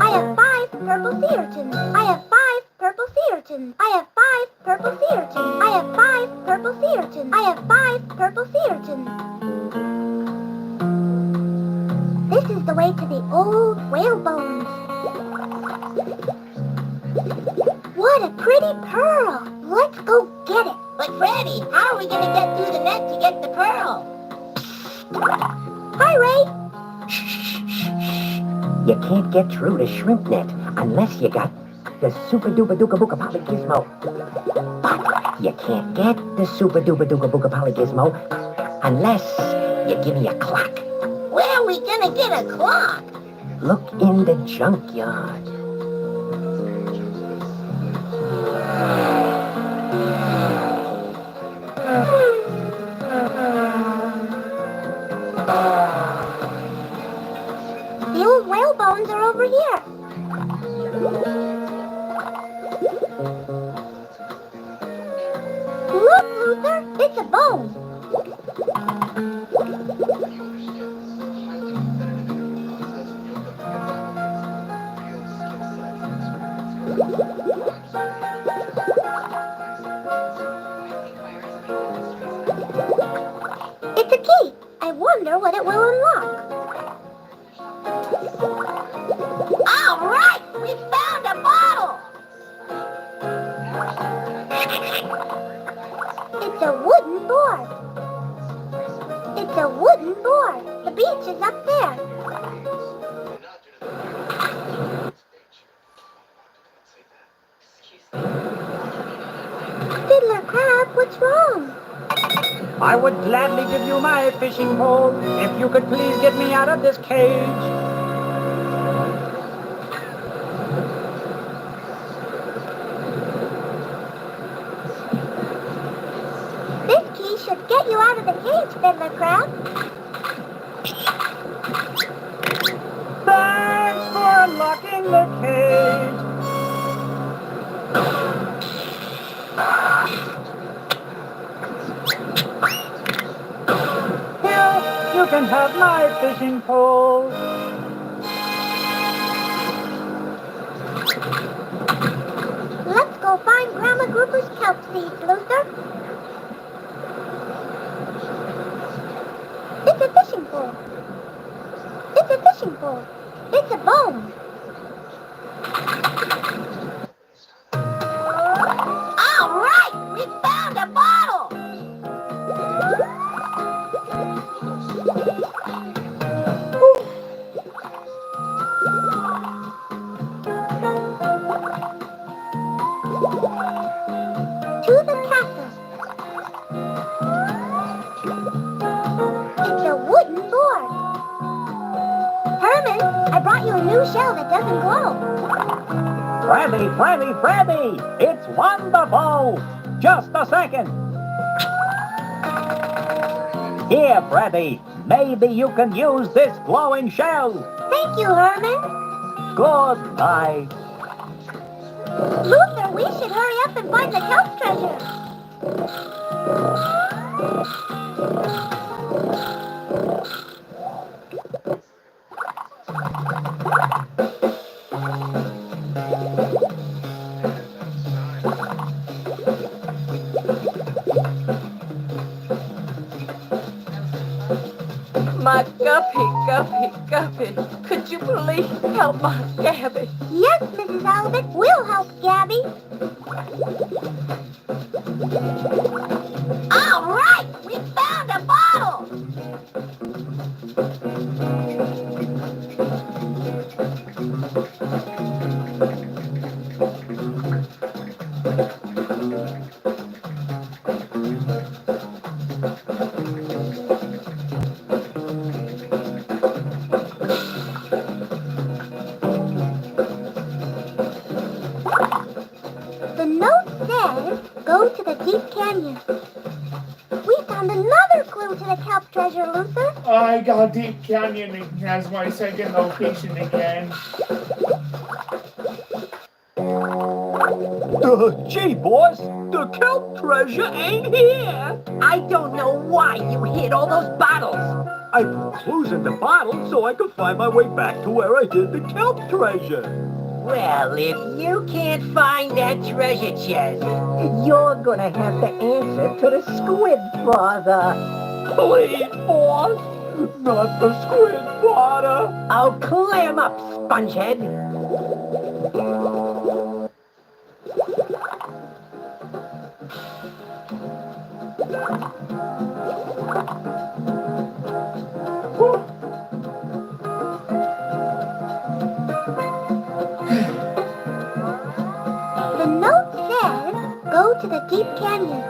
I have 5 purple sea urchins. I have 5 purple sea urchins. I have 5 purple sea urchins. I have 5 purple sea urchins. I have 5 purple sea urchins. This is the way to the old whale bones. What a pretty pearl. Let's go get it. But Freddy, how are we going to get through the net to get the pearl? Hi, Ray.
You can't get through the shrimp net unless you got the super duper duper booka poly gizmo. But you can't get the super duper duper booka poly gizmo unless you give me a clock.
Where are we going to get a clock?
Look in the junkyard.
The old whale bones are over here. Look, Luther, it's a bone. It's a key. I wonder what it will unlock. All right, we found a bottle. It's a wooden board. It's a wooden board. The beach is up there. Fiddler Crab, what's wrong?
I would gladly give you my fishing pole if you could please get me out of this cage.
This key should get you out of the cage, Fiddler Crab.
Thanks for unlocking the cage. Here, you can have my fishing pole.
Let's go find Grandma Grouper's kelp seeds, Luther. pole. It's a fishing pole. It's a bone. All right! We found a bottle! To the castle. It's a wooden board. Herman, I brought you a new shell that doesn't glow.
Freddy! It's wonderful! Just a second. Here, Freddy. Maybe you can use this glowing shell.
Thank you, Herman.
Good night.
Luther, we should hurry up and find the kelp treasure.
My Guppy, could you please help my Gabby?
Yes, Mrs. Albert, we'll help Gabby. All right, we found a bottle. The note says, go to the deep canyon. We found another clue to the kelp treasure, Luther.
I got Deep Canyon as my second location again.
Gee, boss, the kelp treasure ain't here. I don't know why you hid all those bottles. I put clues in the bottles so I could find my way back to where I hid the kelp treasure. Well, if you can't find that treasure chest, you're gonna have to answer to the squid father. Please, boss, not the squid father. Oh, clam up, spongehead.
The note says, go to the deep canyon.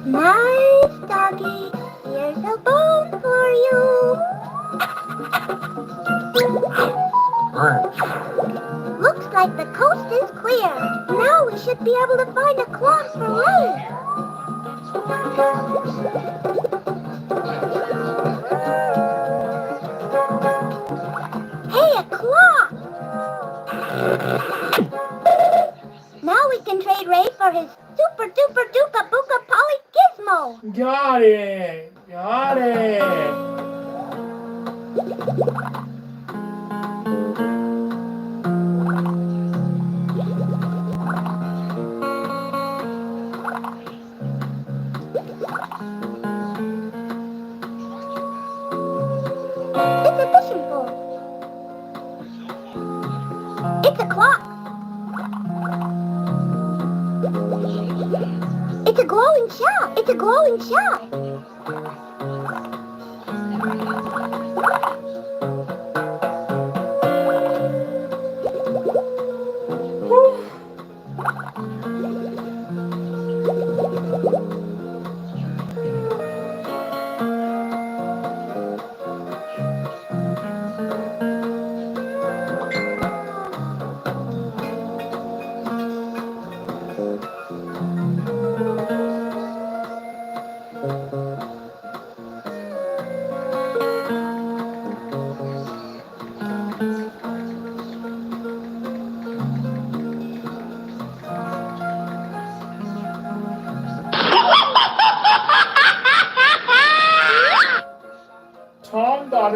Nice doggy. Here's a bone for you. Looks like the coast is clear. Now we should be able to find a clock for Ray. Hey, a clock! Now we can trade Ray for his super duper duper booka poly gizmo.
Got it.
It's a fishing pole. It's a clock. It's a glowing shell. It's a glowing shell.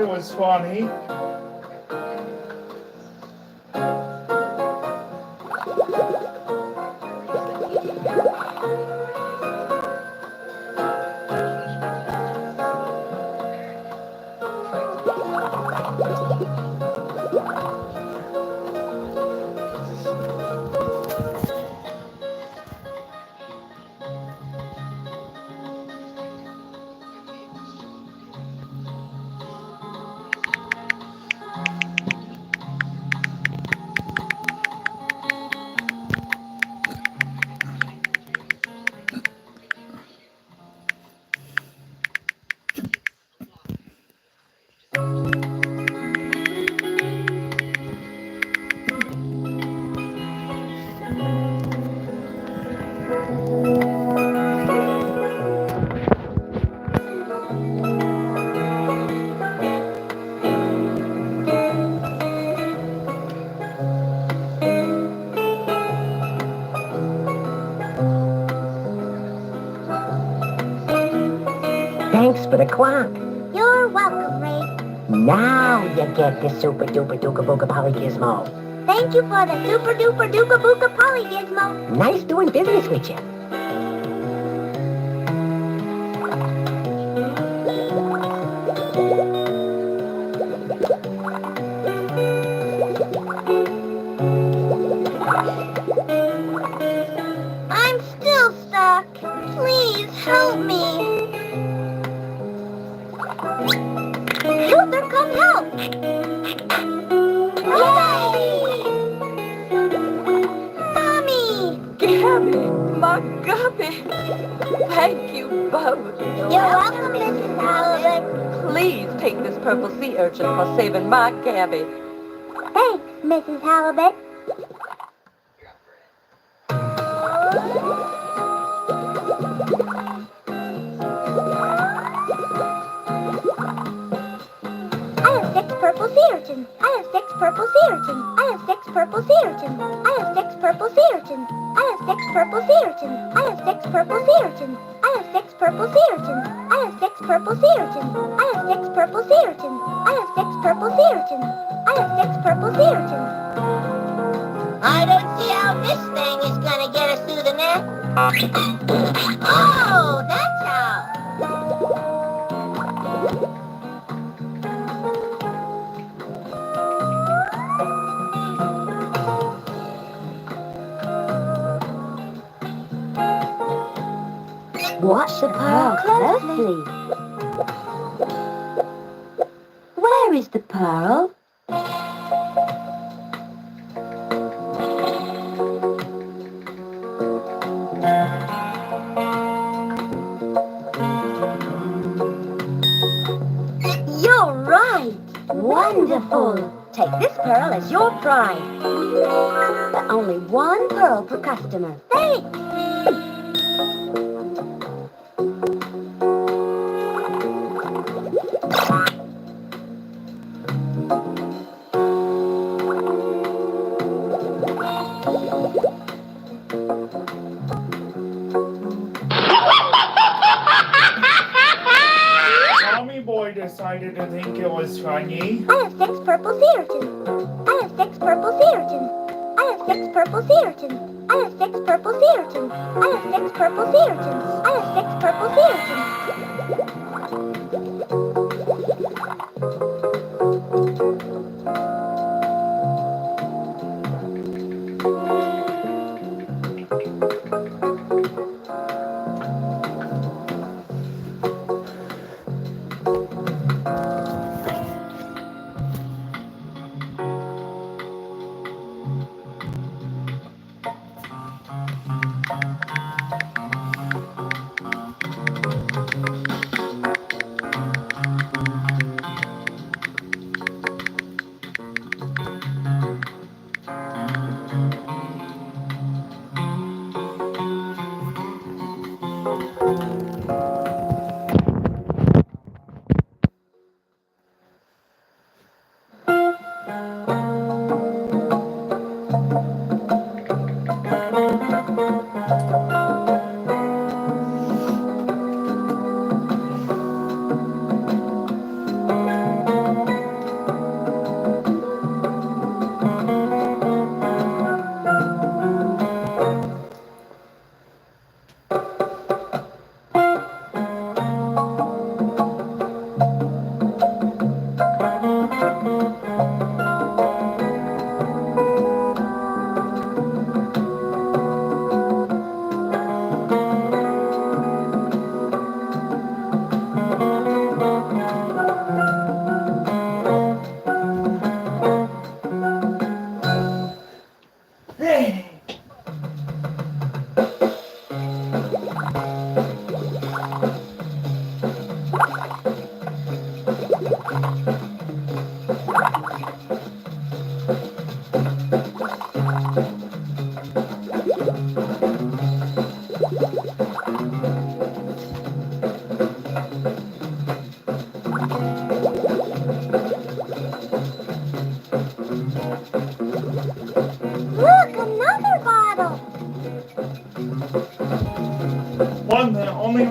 it was funny.
Thanks for the clock.
You're welcome, Ray.
Now you get the super duper duper booga poly gizmo.
Thank you for the super duper duper booga poly gizmo.
Nice doing business with you.
I'm still stuck. Please help me. Luther, come help. Yay! Mommy!
Gabby, my Gabby. Thank you both.
You're welcome, Mrs. Halibut.
Please take this purple sea urchin for saving my Gabby.
Thanks, Mrs. Halibut. I have 6 purple sea urchins. I have 6 purple sea urchins. I have 6 purple sea urchins. I have 6 purple sea urchins. I have 6 purple sea urchins. I have 6 purple sea urchins. I have 6 purple sea urchins. I have 6 purple sea urchins. I have 6 purple sea urchins. I have 6 purple sea urchins. I have 6 purple sea urchins.
I don't see how this thing is gonna get us through the net. Oh, that's how.
Watch the pearl closely. Where is the pearl? You're right. Wonderful. Take this pearl as your prize. But only 1 pearl per customer.
Thanks.
Tommy Boy decided to think it was funny.
I have 6 purple sea urchins. I have 6 purple sea urchins. I have 6 purple sea urchins. I have 6 purple sea urchins. I have 6 purple sea urchins. I have 6 purple sea urchins.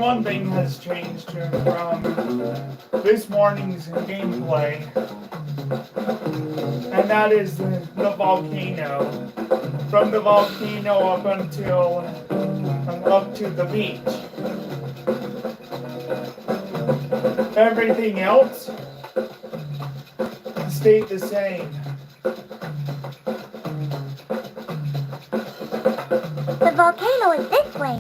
one thing has changed from this morning's gameplay, and that is the volcano. From the volcano up to the beach. Everything else stayed the same.
The volcano is this way.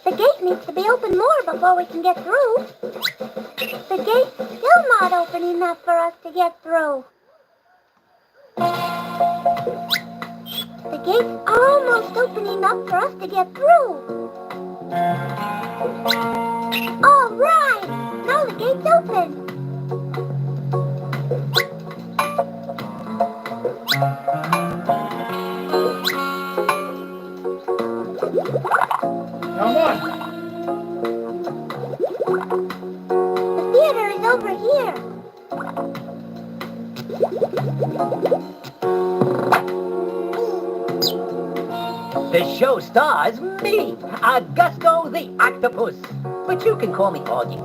The gate needs to be open more before we can get through. The gate's still not open enough for us to get through. The gate's almost open enough for us to get through. All right! Now the gate's open.
Come on!
The theater is over here.
The show stars me, Augusto the Octopus. But you can call me Augie.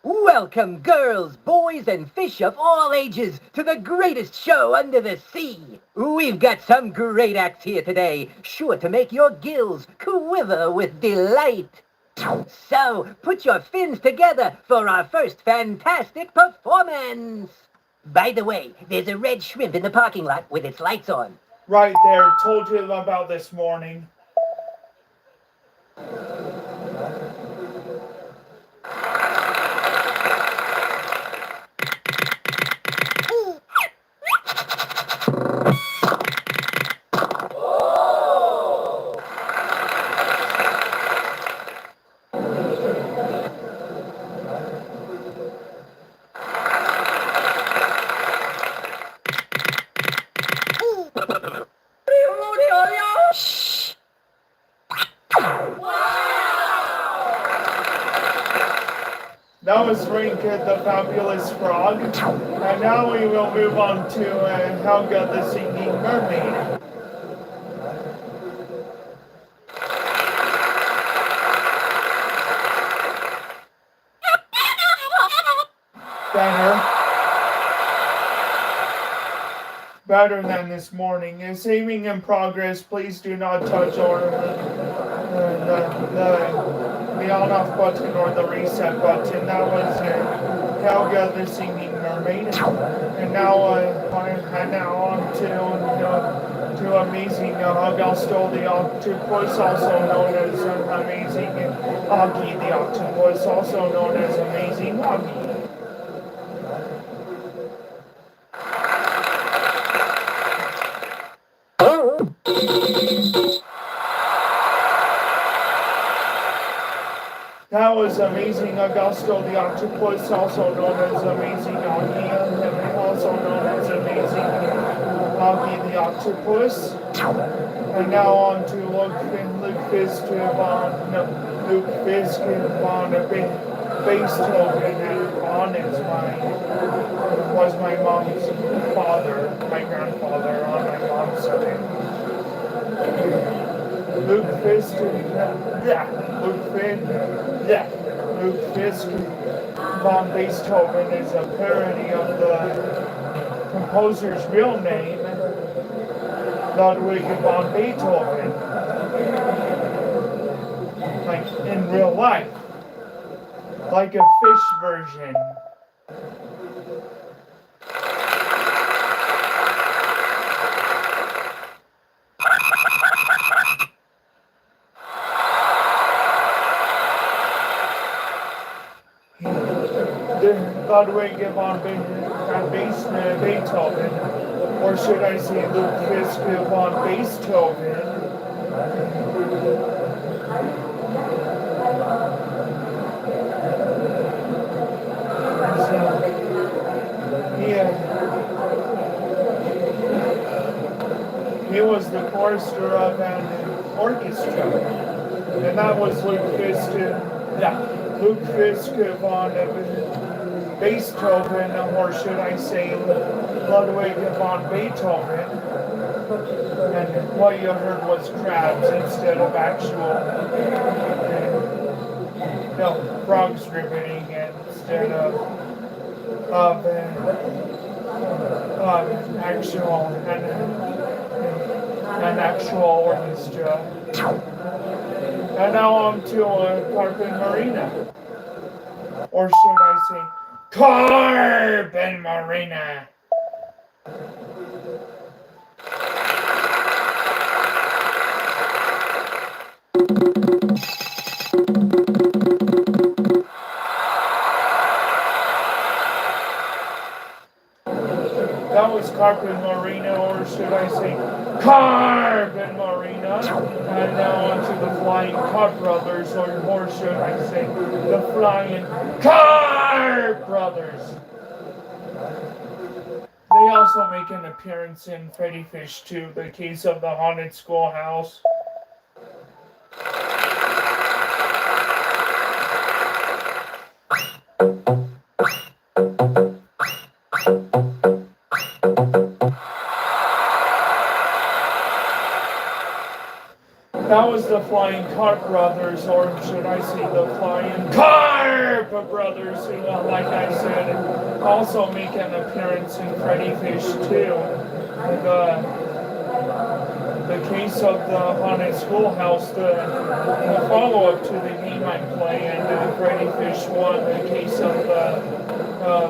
Welcome, girls, boys, and fish of all ages, to the greatest show under the sea. We've got some great acts here today, sure to make your gills quiver with delight. So, put your fins together for our first fantastic performance. By the way, there's a red shrimp in the parking lot with its lights on.
Right there, told you about this morning. That was Rinka the Fabulous Frog, and now we will move on to Helga the Singing Mermaid. Better than this morning. Saving in progress, please do not touch the on-off button or the reset button. That was Helga the Singing Mermaid. And now on to amazing Augusto the Octopus, also known as amazing Augie the Octopus, also known as amazing Augie. That was amazing Augusto the Octopus, also known as amazing Augie, also known as amazing Augie the Octopus. And now on to Luke Fisk on Beethoven, and Bon was my mom's father, my grandfather on my mom's side. Luke Fisk von Beethoven is a parody of the composer's real name, Ludwig von Beethoven, like in real life, like a fish version. Ludwig von Beethoven, or should I say Luke Fisk von Beethoven, he was the chorister of an orchestra, and that was Luke Fisk von Beethoven, or should I say Ludwig von Beethoven, and what you heard was crabs instead of actual, no, frogs ribbiting instead of actual an actual orchestra. And now on to Carpet Marina, or should I say Carpet Marina. That was Carpet Marina, or should I say Carpet Marina. And now on to the Flying Car Brothers, or should I say the Flying Car Brothers. They also make an appearance in Freddy Fish 2, The Case of the Haunted Schoolhouse. That was the Flying Carp Brothers, or should I say the Flying Carp Brothers, who, like I said, also make an appearance in Freddy Fish 2. The Case of the Haunted Schoolhouse, the follow-up to the game I play, and Freddy Fish 1, The Case of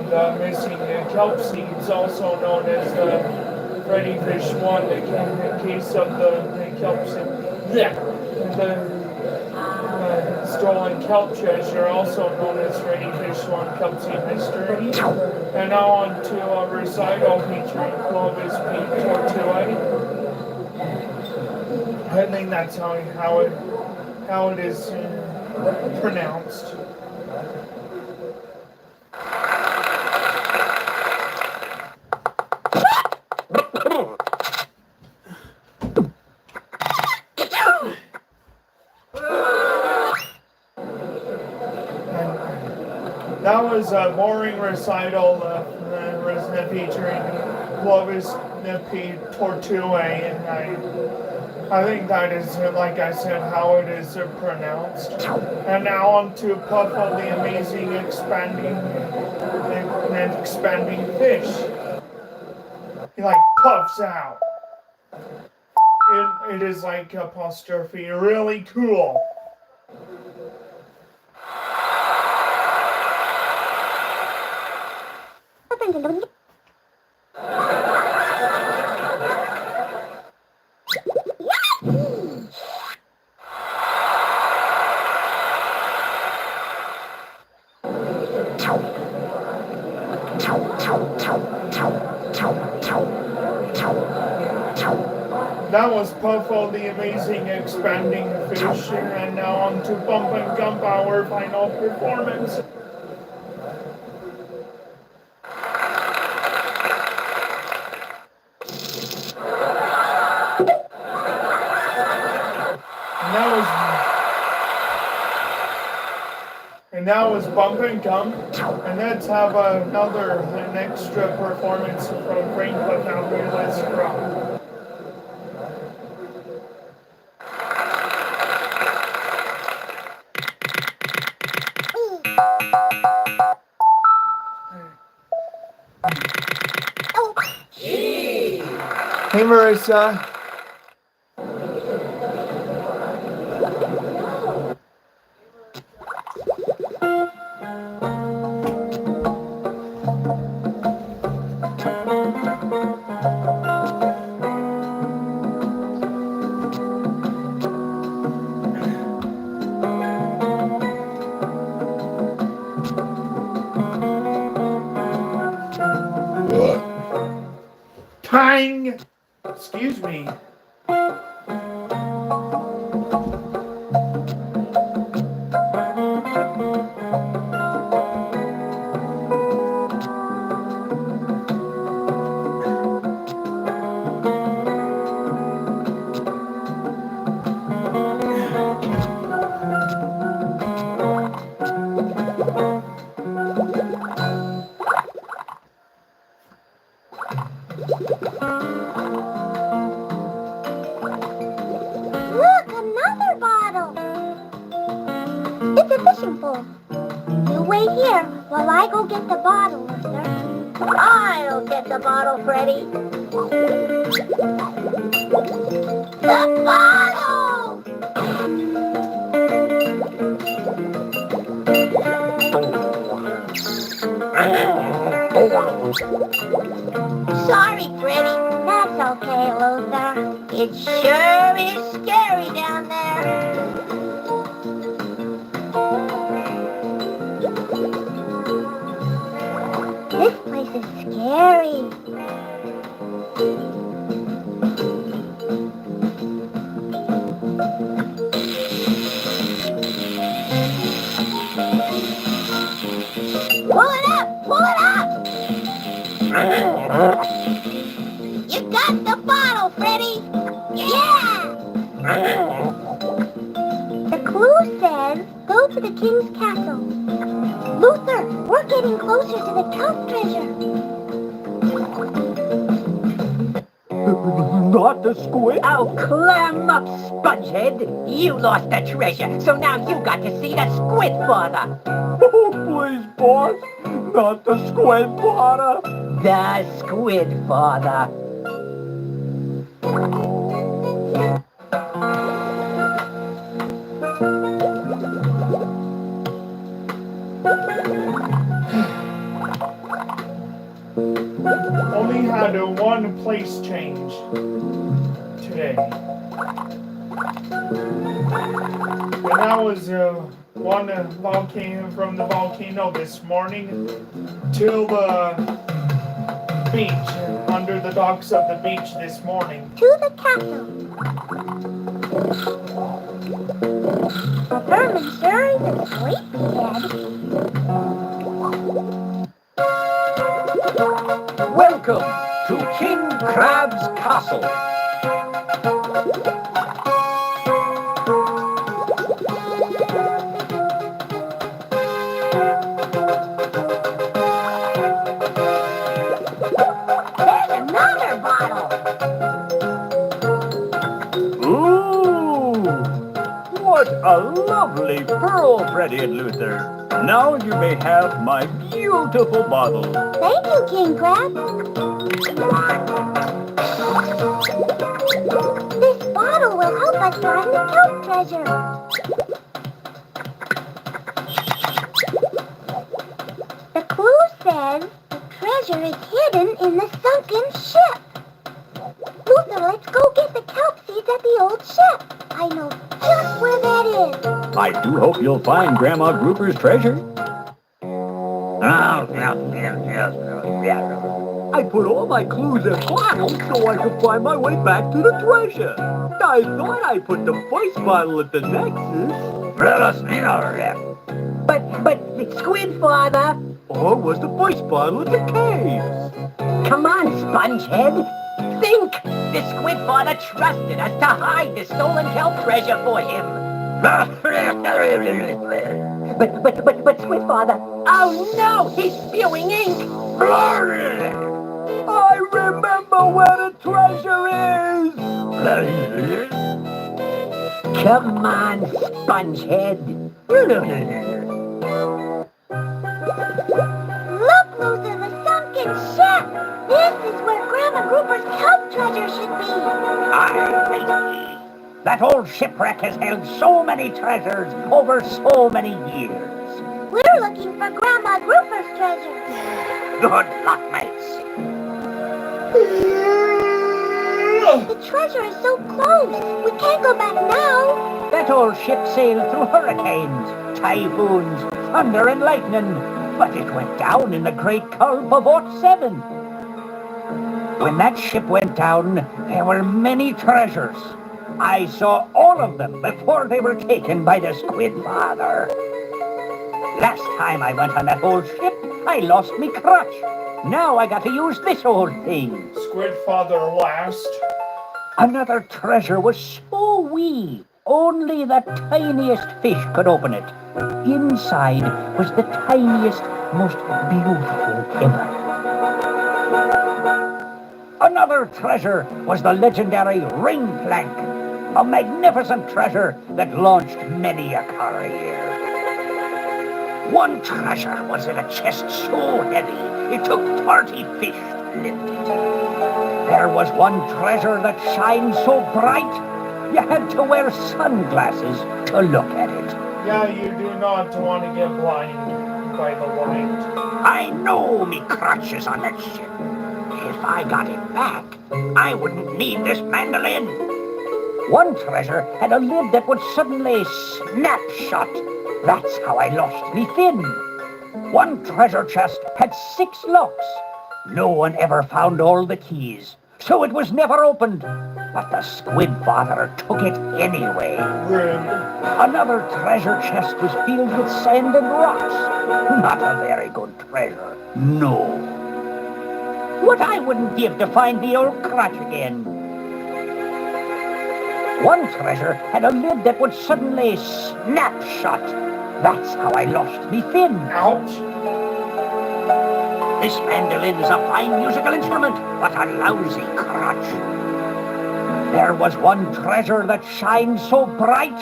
the Missing Kelp Seeds, also known as Freddy Fish 1, The Case of the Kelp Seeds. The stolen kelp treasure, also known as Freddy Fish 1 Kelp Seed Mystery. And now on to a recital featuring Clovis P. Tortue. I think that's how it is pronounced. That was a boring recital featuring Clovis P. Tortue, and I think that is, like I said, how it is pronounced. And now on to Puffle the Amazing Expanding Fish. He like puffs out. It is like apostrophe, really cool. That was Puffle the Amazing Expanding Fish, and now on to Bump and Gump, our final performance. And that was Bump and Gump, and let's have an extra performance from Frank Without Let's Rock. Hey Marissa. Tang! Excuse me.
It's a fishing pole. You wait here while I go get the bottle, Luther. I'll get the bottle, Freddy. The bottle! Sorry, Freddy. That's okay, Luther. It sure is scary down there. This place is scary. Pull it up! Pull it up! You got the bottle, Freddy! Yeah! The clue says, go to the king's castle. Luther, we're getting closer to the kelp treasure.
Not the squid? Oh, clam up, spongehead. You lost the treasure, so now you got to see the squid father. Oh, please, boss. Not the squid father. The squid father.
Only had a one place change today. And that was one volcano from the volcano this morning till the beach, under the docks of the beach this morning.
To the castle. Herman sure is a sleepyhead.
Welcome to King Crab's castle.
There's another bottle.
Ooh! What a lovely pearl, Freddy and Luther. Now you may have my beautiful bottle.
Thank you, King Crab. This bottle will help us find the kelp treasure. The clue says the treasure is hidden in the sunken ship. Luther, let's go get the kelp seeds at the old ship. I know just where that is.
I do hope you'll find Grandma Grouper's treasure. I put all my clues in bottles so I could find my way back to the treasure. I thought I put the first bottle at the Nexus. But Squid Father. Or was the first bottle at the caves? Come on, Spongehead. Think! The Squid Father trusted us to hide the stolen kelp treasure for him. But Squid Father. Oh no! He's spewing ink! I remember where the treasure is! Come on, Spongehead.
Look, Luther, the sunken ship. This is where Grandma Grouper's kelp treasure should be.
That old shipwreck has held so many treasures over so many years.
We're looking for Grandma Grouper's treasure.
Good luck, mates.
The treasure is so close. We can't go back now.
That old ship sailed through hurricanes, typhoons, thunder and lightning, but it went down in the Great Gulf of '07. When that ship went down, there were many treasures. I saw all of them before they were taken by the Squid Father. Last time I went on that old ship, I lost me crutch. Now I got to use this old thing.
Squid Father last.
Another treasure was so wee, only the tiniest fish could open it. Inside was the tiniest, most beautiful ever. Another treasure was the legendary ring plank, a magnificent treasure that launched many a career. One treasure was in a chest so heavy it took 30 fish to lift it. There was one treasure that shined so bright you had to wear sunglasses to look at it.
Yeah, you do not want to get blind by the light.
I know me crutch is on that ship. If I got it back, I wouldn't need this mandolin. One treasure had a lid that would suddenly snap shut. That's how I lost me fin. One treasure chest had 6 locks. No one ever found all the keys, so it was never opened. But the squid father took it anyway. Another treasure chest was filled with sand and rocks. Not a very good treasure, no. What I wouldn't give to find the old crutch again. One treasure had a lid that would suddenly snap shut. That's how I lost me fin.
Ouch.
This mandolin is a fine musical instrument, but a lousy crutch. There was one treasure that shined so bright,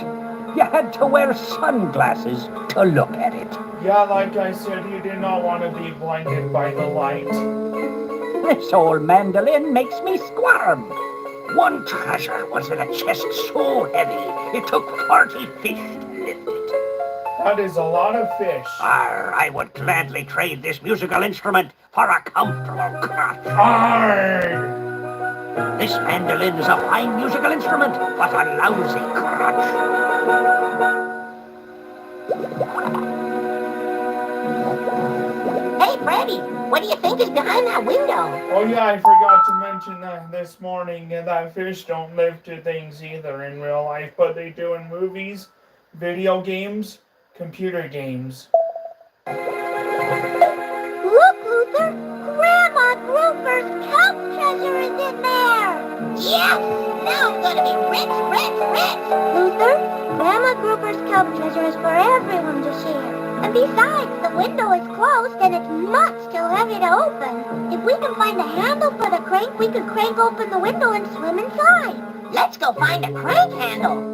you had to wear sunglasses to look at it.
Yeah, like I said, you do not want to be blinded by the light.
This old mandolin makes me squirm. One treasure was in a chest so heavy, it took 40 fish to lift it.
That is a lot of fish.
I would gladly trade this musical instrument for a comfortable crutch. This mandolin is a fine musical instrument, but a lousy crutch.
Hey, Freddy, what do you think is behind that window?
Oh yeah, I forgot to mention that this morning, that fish don't live to things either in real life, but they do in movies, video games, computer games.
Look, Luther! Grandma Grouper's kelp treasure is in there! Yes! Now I'm gonna be rich, rich, rich! Luther, Grandma Grouper's kelp treasure is for everyone to share. And besides, the window is closed and it's much too heavy to open. If we can find a handle for the crank, we can crank open the window and swim inside. Let's go find a crank handle.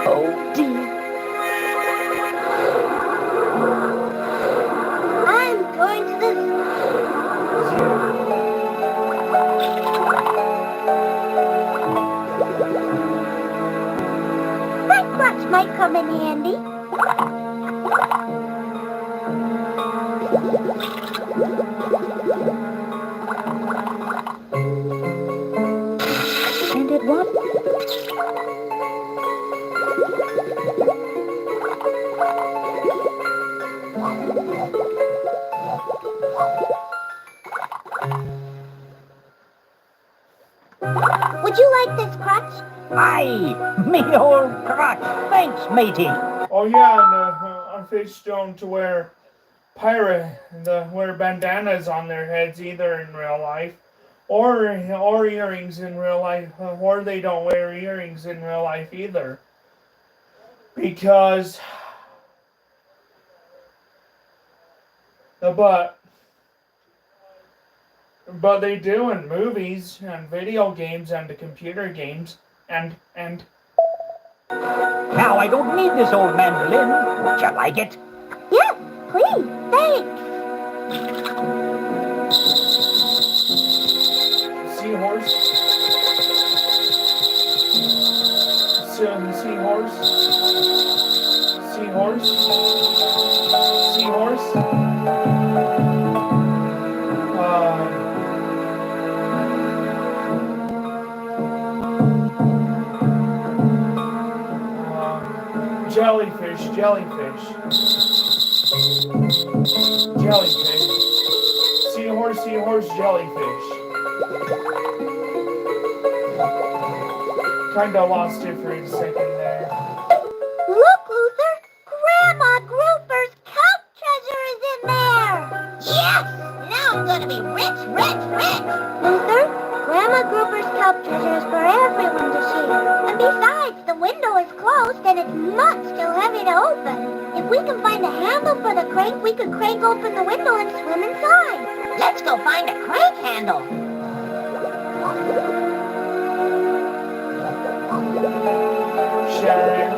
Oh dear.
I'm going to the That crutch might come in handy. And it won't. Would you like this crutch?
Aye, me old crutch. Thanks, matey.
Oh yeah, and a fish don't wear wear bandanas on their heads either in real life, or earrings in real life, or they don't wear earrings in real life either, because but they do in movies and video games and the computer games and.
Now I don't need this old mandolin. Would you like it?
Yes, please, thanks.
Seahorse. Seahorse. Seahorse. Seahorse. Jellyfish. Seahorse, jellyfish. Kinda lost it for a second there.
Look, Luther! closed, then it must still heavy to open. If we can find a handle for the crank, we could crank open the window and swim inside.
Let's go find a crank handle.
Sharon,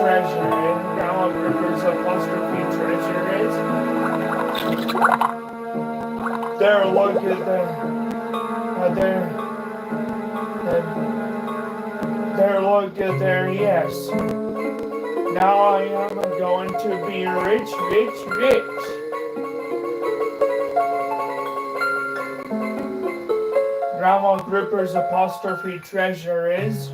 treasure in. Grandma Gripper's apostrophe treasure is. There, look at there. There, look at there, yes. Now I am going to be rich, rich, rich. Grandma Gripper's apostrophe treasure is.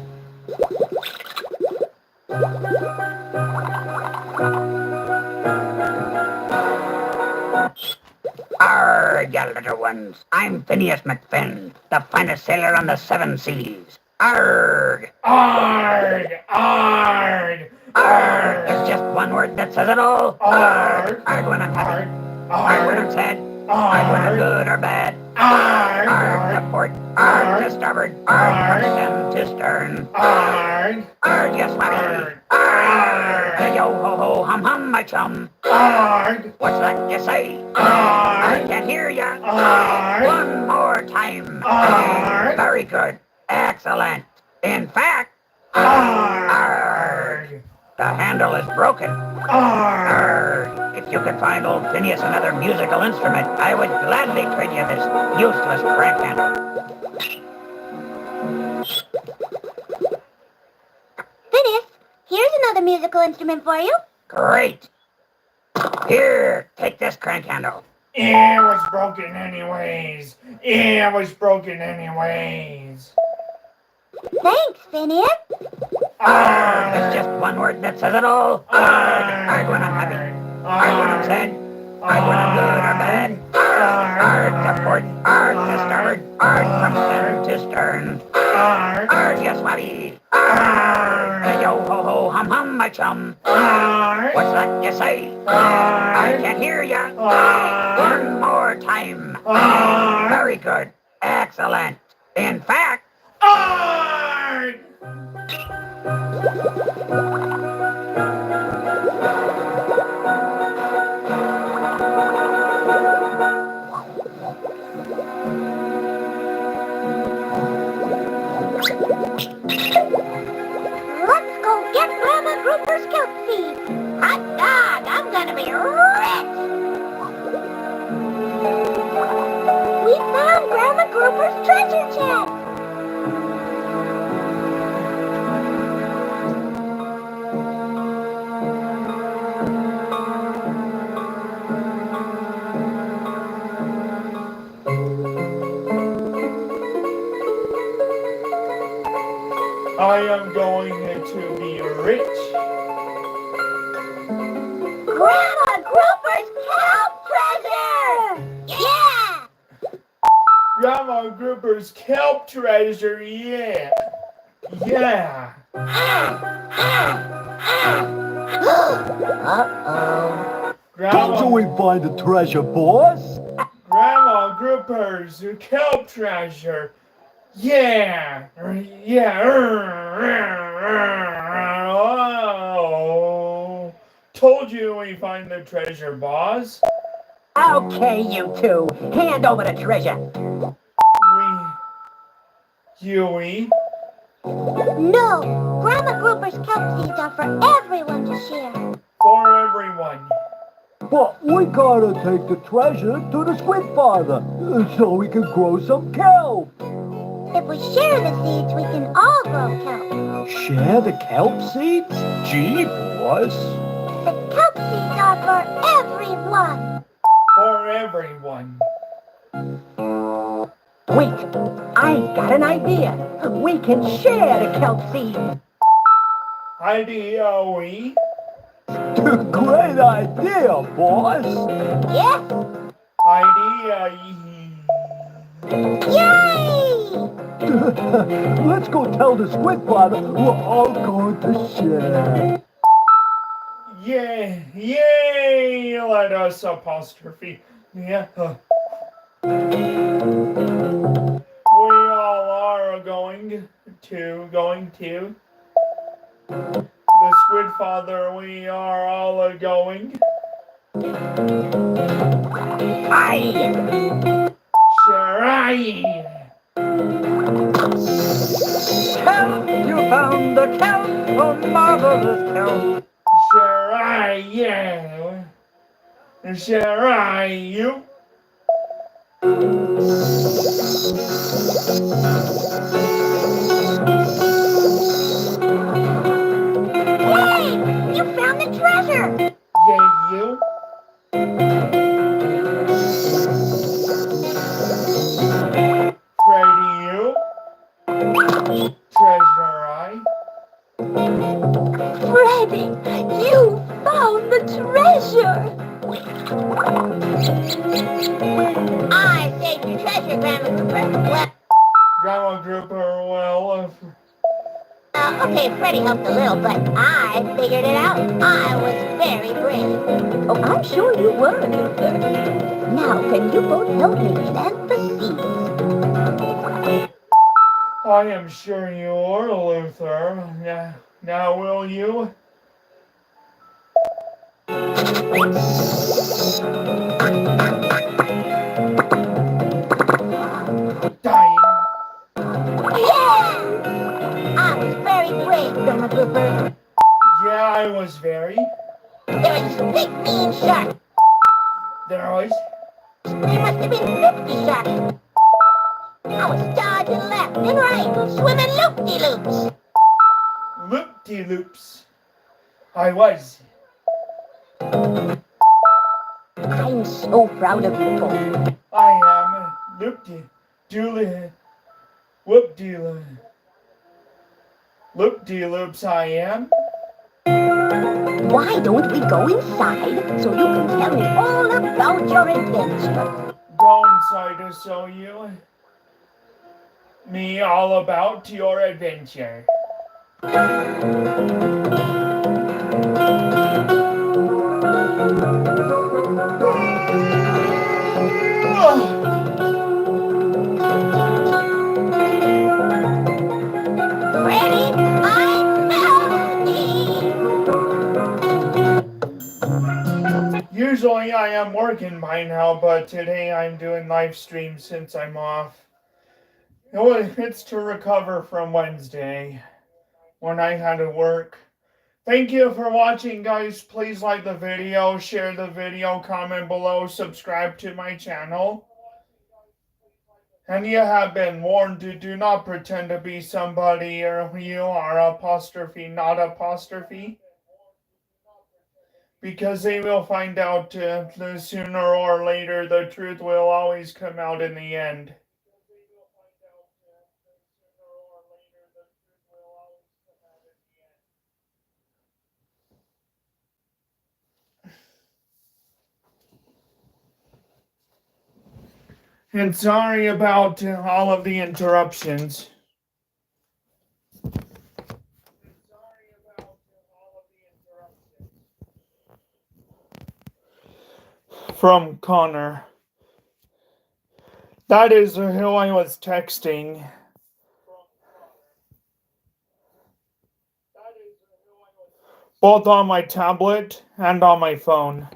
Arr, you little ones. I'm Phineas McFinn, the finest sailor on the 7 seas. Arr!
Arg! Arg!
Arr! There's just one word that says it all. Arr! Arg when I'm happy. Arg when I'm sad. Arg when I'm good or bad. Arg to port. Arg to starboard. Arg from stem to stern.
Arg!
Arg, yes, Swappy. Arg! Hey, yo, ho, ho, hum, hum, my chum.
Arg!
What's that you say?
Arg!
I can't hear ya.
Arg!
One more time.
Arg!
Very good. Excellent. In fact,
Arg!
The handle is broken.
Arg!
If you could find old Phineas another musical instrument, I would gladly trade you this useless crank handle.
Phineas, here's another musical instrument for you.
Great. Here, take this crank handle.
It was broken anyways. It was broken anyways.
Thanks, Phineas.
Arg! There's just one word that says it all. Arg! Arg when I'm happy. Arg when I'm sad. Arg when I'm good or bad. Arg to port. Arg to starboard. Arg from stem to stern. Arg, yes, Swappy. Hey, yo, ho, ho, hum, hum, my chum. What's that you say? I can't hear ya. One more time. Very good. Excellent. In fact,
Arg!
Let's go get Grandma Grouper's kelp seed. Hot dog, I'm gonna be rich. We found Grandma Grouper's treasure chest.
I am going to be rich.
Grandma Grouper's kelp treasure! Yeah!
Grandma Grouper's kelp treasure, yeah. Yeah.
uh-oh.
Grandma,
Don't we find the treasure, boss?
Grandma Grouper's kelp treasure. Yeah. Yeah. Oh. Told you we find the treasure, boss.
Okay, you two. Hand over the treasure.
Huey.
No, Grandma Grouper's kelp seeds are for everyone to share.
For everyone.
But we gotta take the treasure to the Squid Father so we can grow some kelp.
If we share the seeds, we can all grow kelp.
Share the kelp seeds? Gee, boss.
The kelp seeds are for everyone.
For everyone.
Wait, I got an idea. We can share the kelp seed.
Idea, we.
Great idea, boss.
Yes.
Idea.
Yay!
Let's go tell the Squid Father we're all going to share.
Yay! Yay! Let us apostrophe. Yeah. We all are going to. The Squid Father, we are all going.
Aye!
Sure, aye!
Count, you found the count, a marvelous count.
Sure, aye, yeah. Sure, aye, you.
Hey! You found the treasure!
Yeah, you. Freddy, you. Treasure, aye.
Freddy, you found the treasure!
I saved your treasure, Grandma Cooper.
Grandma Grouper, well,
Okay, Freddy helped a little, but I figured it out. I was very brave.
Oh, I'm sure you were, Luther. Now, can you both help me plant the seeds?
I am sure you are, Luther. Now will you? Dying.
Yeah! I was very brave, Grandma Cooper.
Yeah, I was very.
There was this big mean shark.
There was.
There must have been 50 sharks. I was dodging left and right, swimming loop-de-loops.
Loop-de-loops. I was.
I'm so proud of you both.
I am loop-de-dooley. Whoop-de-loo. Loop-de-loops I am.
Why don't we go inside so you can tell me all about your adventure?
Go inside to show you me all about your adventure.
Ready?
Usually I am working by now, but today I'm doing live streams since I'm off. It's to recover from Wednesday when I had to work. Thank you for watching, guys. Please like the video, share the video, comment below, subscribe to my channel. And you have been warned to do not pretend to be somebody or you are apostrophe, not apostrophe. Because they will find out sooner or later the truth will always come out in the end. And sorry about all of the interruptions. From Connor. That is who I was texting. Both on my tablet and on my phone.